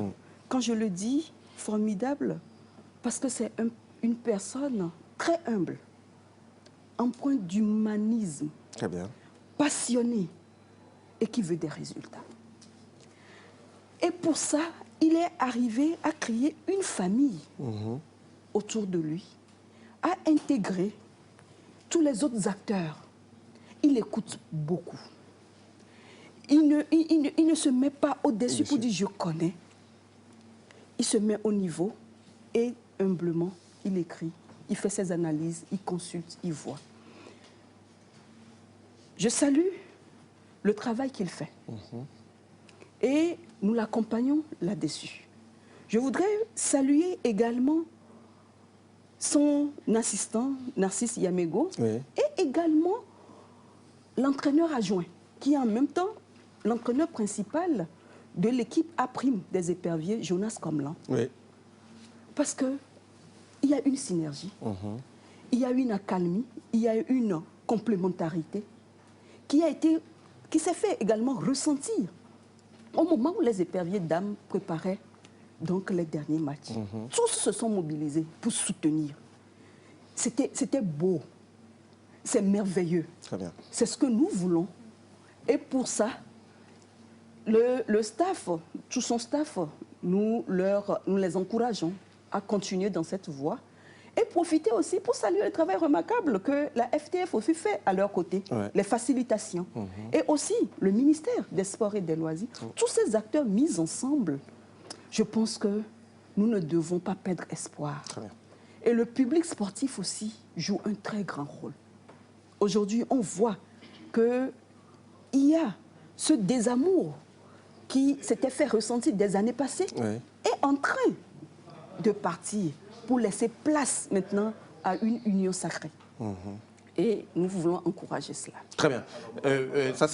Quand je le dis formidable, parce que c'est une personne très humble, empreinte d'humanisme, passionnée et qui veut des résultats. Et pour ça, il est arrivé à créer une famille autour de lui, à intégrer tous les autres acteurs. Il écoute beaucoup. Il ne se met pas au-dessus pour dire « je connais ». Il se met au niveau et humblement, il écrit, il fait ses analyses, il consulte, il voit. Je salue le travail qu'il fait. Et nous l'accompagnons là-dessus. Je voudrais saluer également son assistant, Narcisse Yamego, et également l'entraîneur adjoint, qui est en même temps l'entraîneur principal de l'équipe A' des éperviers, Jonas Komlan. Parce qu'il y a une synergie, il y a une accalmie, il y a une complémentarité qui s'est fait également ressentir au moment où les éperviers dames préparaient donc les derniers matchs. Tous se sont mobilisés pour soutenir. C'était beau, c'est merveilleux. C'est ce que nous voulons. Et pour ça, le staff, tout son staff, nous les encourageons à continuer dans cette voie et profiter aussi pour saluer le travail remarquable que la FTF aussi fait à leur côté, les facilitations. Et aussi le ministère des Sports et des Loisirs. Tous ces acteurs mis ensemble, je pense que nous ne devons pas perdre espoir. Et le public sportif aussi joue un très grand rôle. Aujourd'hui, on voit qu'il y a ce désamour qui s'était fait ressentir des années passées est en train de partir pour laisser place maintenant à une union sacrée. Et nous voulons encourager cela. Très bien. Ça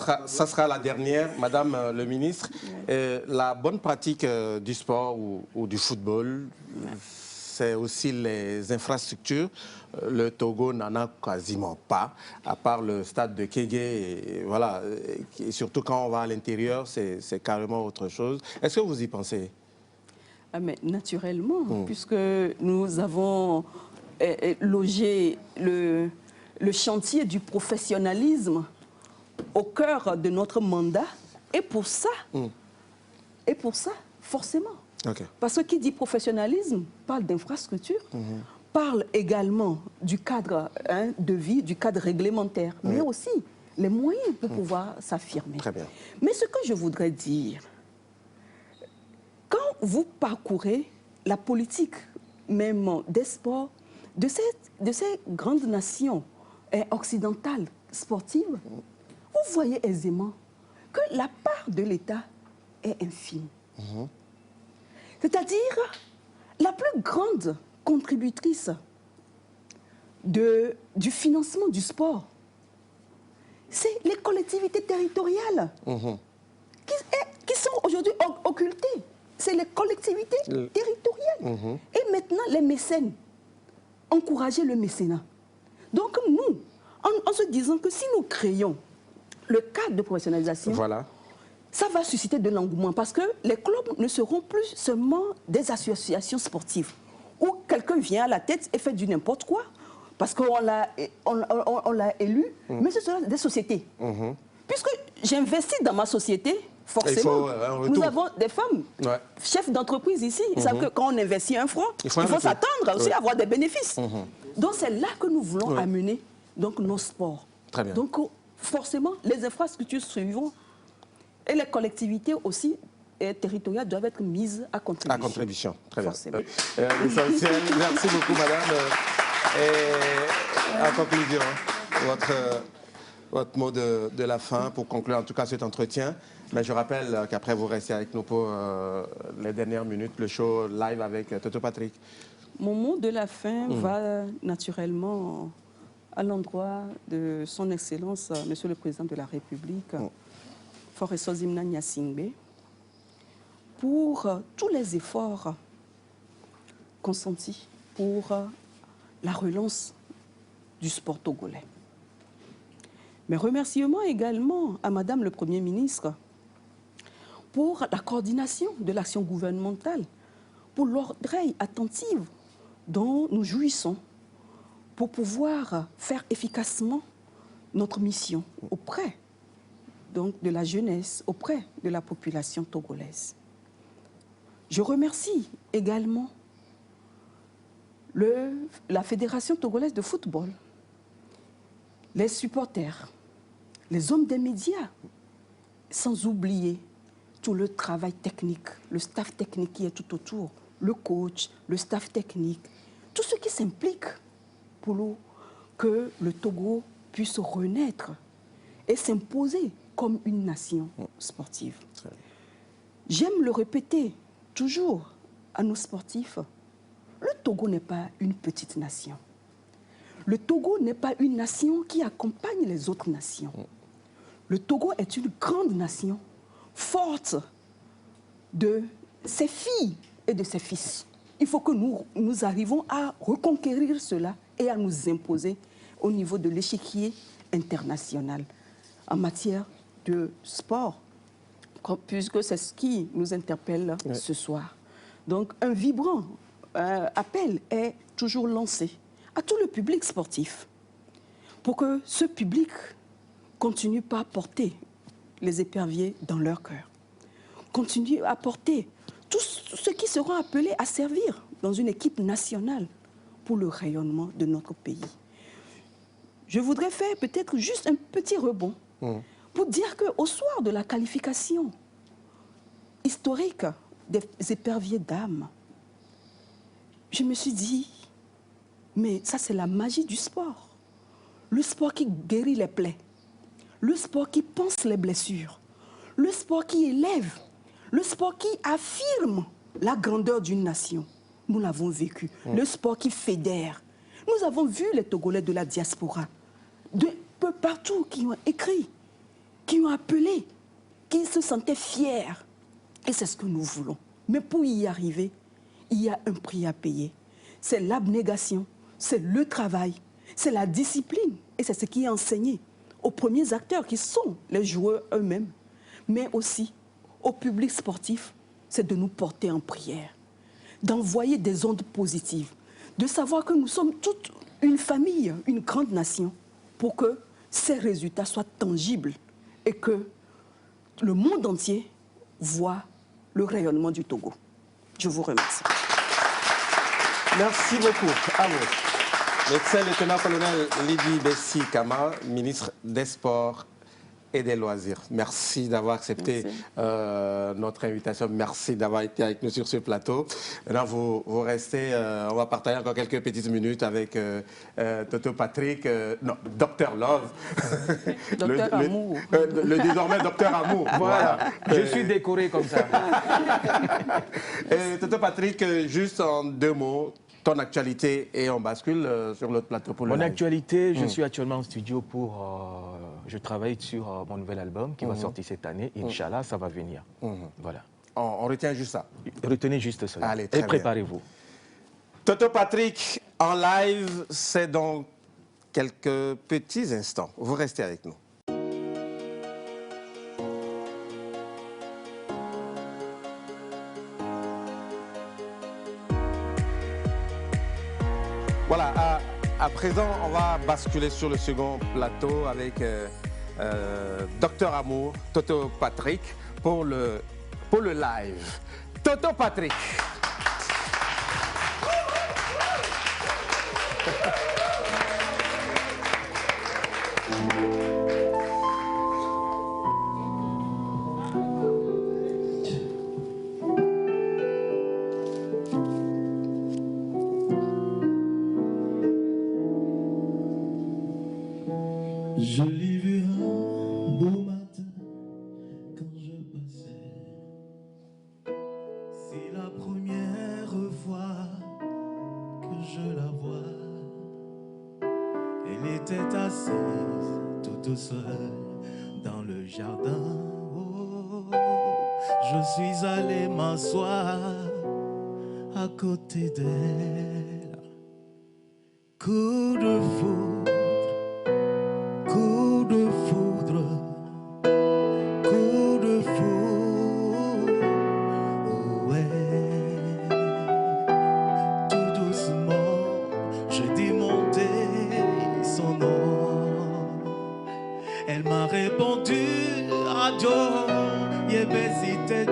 sera la dernière, Madame le ministre. La bonne pratique du sport ou du football, c'est aussi les infrastructures. Le Togo n'en a quasiment pas, à part le stade de Kégué. Et voilà. Et surtout quand on va à l'intérieur, c'est carrément autre chose. Est-ce que vous y pensez? Mais naturellement, puisque nous avons logé le chantier du professionnalisme au cœur de notre mandat. Et pour ça, forcément. Parce que qui dit professionnalisme parle d'infrastructure, parle également du cadre de vie, du cadre réglementaire, mais aussi les moyens pour pouvoir s'affirmer. Mais ce que je voudrais dire, quand vous parcourez la politique même des sports de ces grandes nations occidentales sportives, vous voyez aisément que la part de l'État est infime. C'est-à-dire, la plus grande contributrice du financement du sport, c'est les collectivités territoriales qui sont aujourd'hui occultées. C'est les collectivités territoriales. Et maintenant, les mécènes, encourager le mécénat. Donc nous, en se disant que si nous créons le cadre de professionnalisation, ça va susciter de l'engouement parce que les clubs ne seront plus seulement des associations sportives où quelqu'un vient à la tête et fait du n'importe quoi parce qu'on l'a élu, mais ce seront des sociétés. Puisque j'investis dans ma société, forcément, nous avons des femmes, chefs d'entreprise ici. Ils savent que quand on investit un franc, il faut s'attendre aussi à avoir des bénéfices. Donc c'est là que nous voulons amener donc, nos sports. Donc forcément, les infrastructures suivront. Et les collectivités aussi territoriales doivent être mises à contribution. À contribution, très bien. L'essentiel, merci beaucoup, madame. Et en conclusion, votre mot de la fin pour conclure en tout cas cet entretien. Mais je rappelle qu'après vous restez avec nous pour les dernières minutes, le show live avec Toto Patrick. Mon mot de la fin va naturellement à l'endroit de son Excellence, Monsieur le Président de la République, Foreso Zimna Nyasingbe, pour tous les efforts consentis pour la relance du sport togolais. Mes remerciements également à Madame le Premier ministre pour la coordination de l'action gouvernementale, pour l'oreille attentive dont nous jouissons pour pouvoir faire efficacement notre mission auprès donc, de la jeunesse, auprès de la population togolaise. Je remercie également la Fédération togolaise de football, les supporters, les hommes des médias, sans oublier tout le travail technique, le staff technique qui est tout autour, le coach, le staff technique, tout ce qui s'implique pour que le Togo puisse renaître et s'imposer comme une nation sportive. J'aime le répéter toujours à nos sportifs, le Togo n'est pas une petite nation. Le Togo n'est pas une nation qui accompagne les autres nations. Le Togo est une grande nation, forte de ses filles et de ses fils. Il faut que nous arrivions à reconquérir cela et à nous imposer au niveau de l'échiquier international en matière de sport, puisque c'est ce qui nous interpelle ce soir. Donc un vibrant appel est toujours lancé à tout le public sportif pour que ce public continue à porter les éperviers dans leur cœur, continue à porter tous ceux qui seront appelés à servir dans une équipe nationale pour le rayonnement de notre pays. Je voudrais faire peut-être juste un petit rebond pour dire qu'au soir de la qualification historique des éperviers d'âme, je me suis dit, mais ça c'est la magie du sport. Le sport qui guérit les plaies, le sport qui pense les blessures, le sport qui élève, le sport qui affirme la grandeur d'une nation. Nous l'avons vécu. Le sport qui fédère. Nous avons vu les Togolais de la diaspora, de peu partout, qui ont écrit, qui ont appelé, qui se sentaient fiers. Et c'est ce que nous voulons. Mais pour y arriver, il y a un prix à payer. C'est l'abnégation, c'est le travail, c'est la discipline. Et c'est ce qui est enseigné aux premiers acteurs qui sont les joueurs eux-mêmes, mais aussi au public sportif, c'est de nous porter en prière, d'envoyer des ondes positives, de savoir que nous sommes toute une famille, une grande nation, pour que ces résultats soient tangibles et que le monde entier voit le rayonnement du Togo. Je vous remercie. Merci beaucoup à vous. L'excellent-lieutenant-colonel Lydie Bessi Kama, ministre des Sports et des Loisirs. Merci d'avoir accepté notre invitation. Merci d'avoir été avec nous sur ce plateau. Maintenant, vous restez, on va partager encore quelques petites minutes avec Toto Patrick, non, Dr Love. Docteur Amour. Le désormais Docteur Amour. Voilà, je suis décoré comme ça. Toto Patrick, juste en 2 mots, ton actualité et on bascule sur l'autre plateau pour le Mon live. actualité, je suis actuellement en studio pour... je travaille sur mon nouvel album qui va sortir cette année. Inch'Allah, ça va venir. Voilà. On retient juste ça. Retenez juste cela. Allez, et très préparez-vous. Toto Patrick en live, c'est dans quelques petits instants. Vous restez avec nous. Voilà, à présent, on va basculer sur le second plateau avec Docteur Amour, Toto Patrick, pour le live. Toto Patrick. Je l'ai vu un beau matin quand je passais. C'est la première fois que je la vois. Elle était assise toute seule dans le jardin. Oh, je suis allé m'asseoir à côté d'elle. Coup de foudre. Coup de foudre, coup de foudre, ouais. Tout doucement, je demandai son nom. Elle m'a répondu, adieu, yébésité,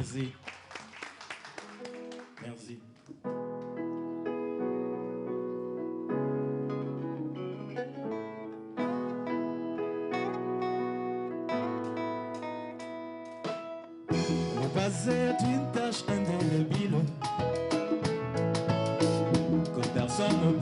Merci. Merci. Le passé est une tâche indélébile que personne ne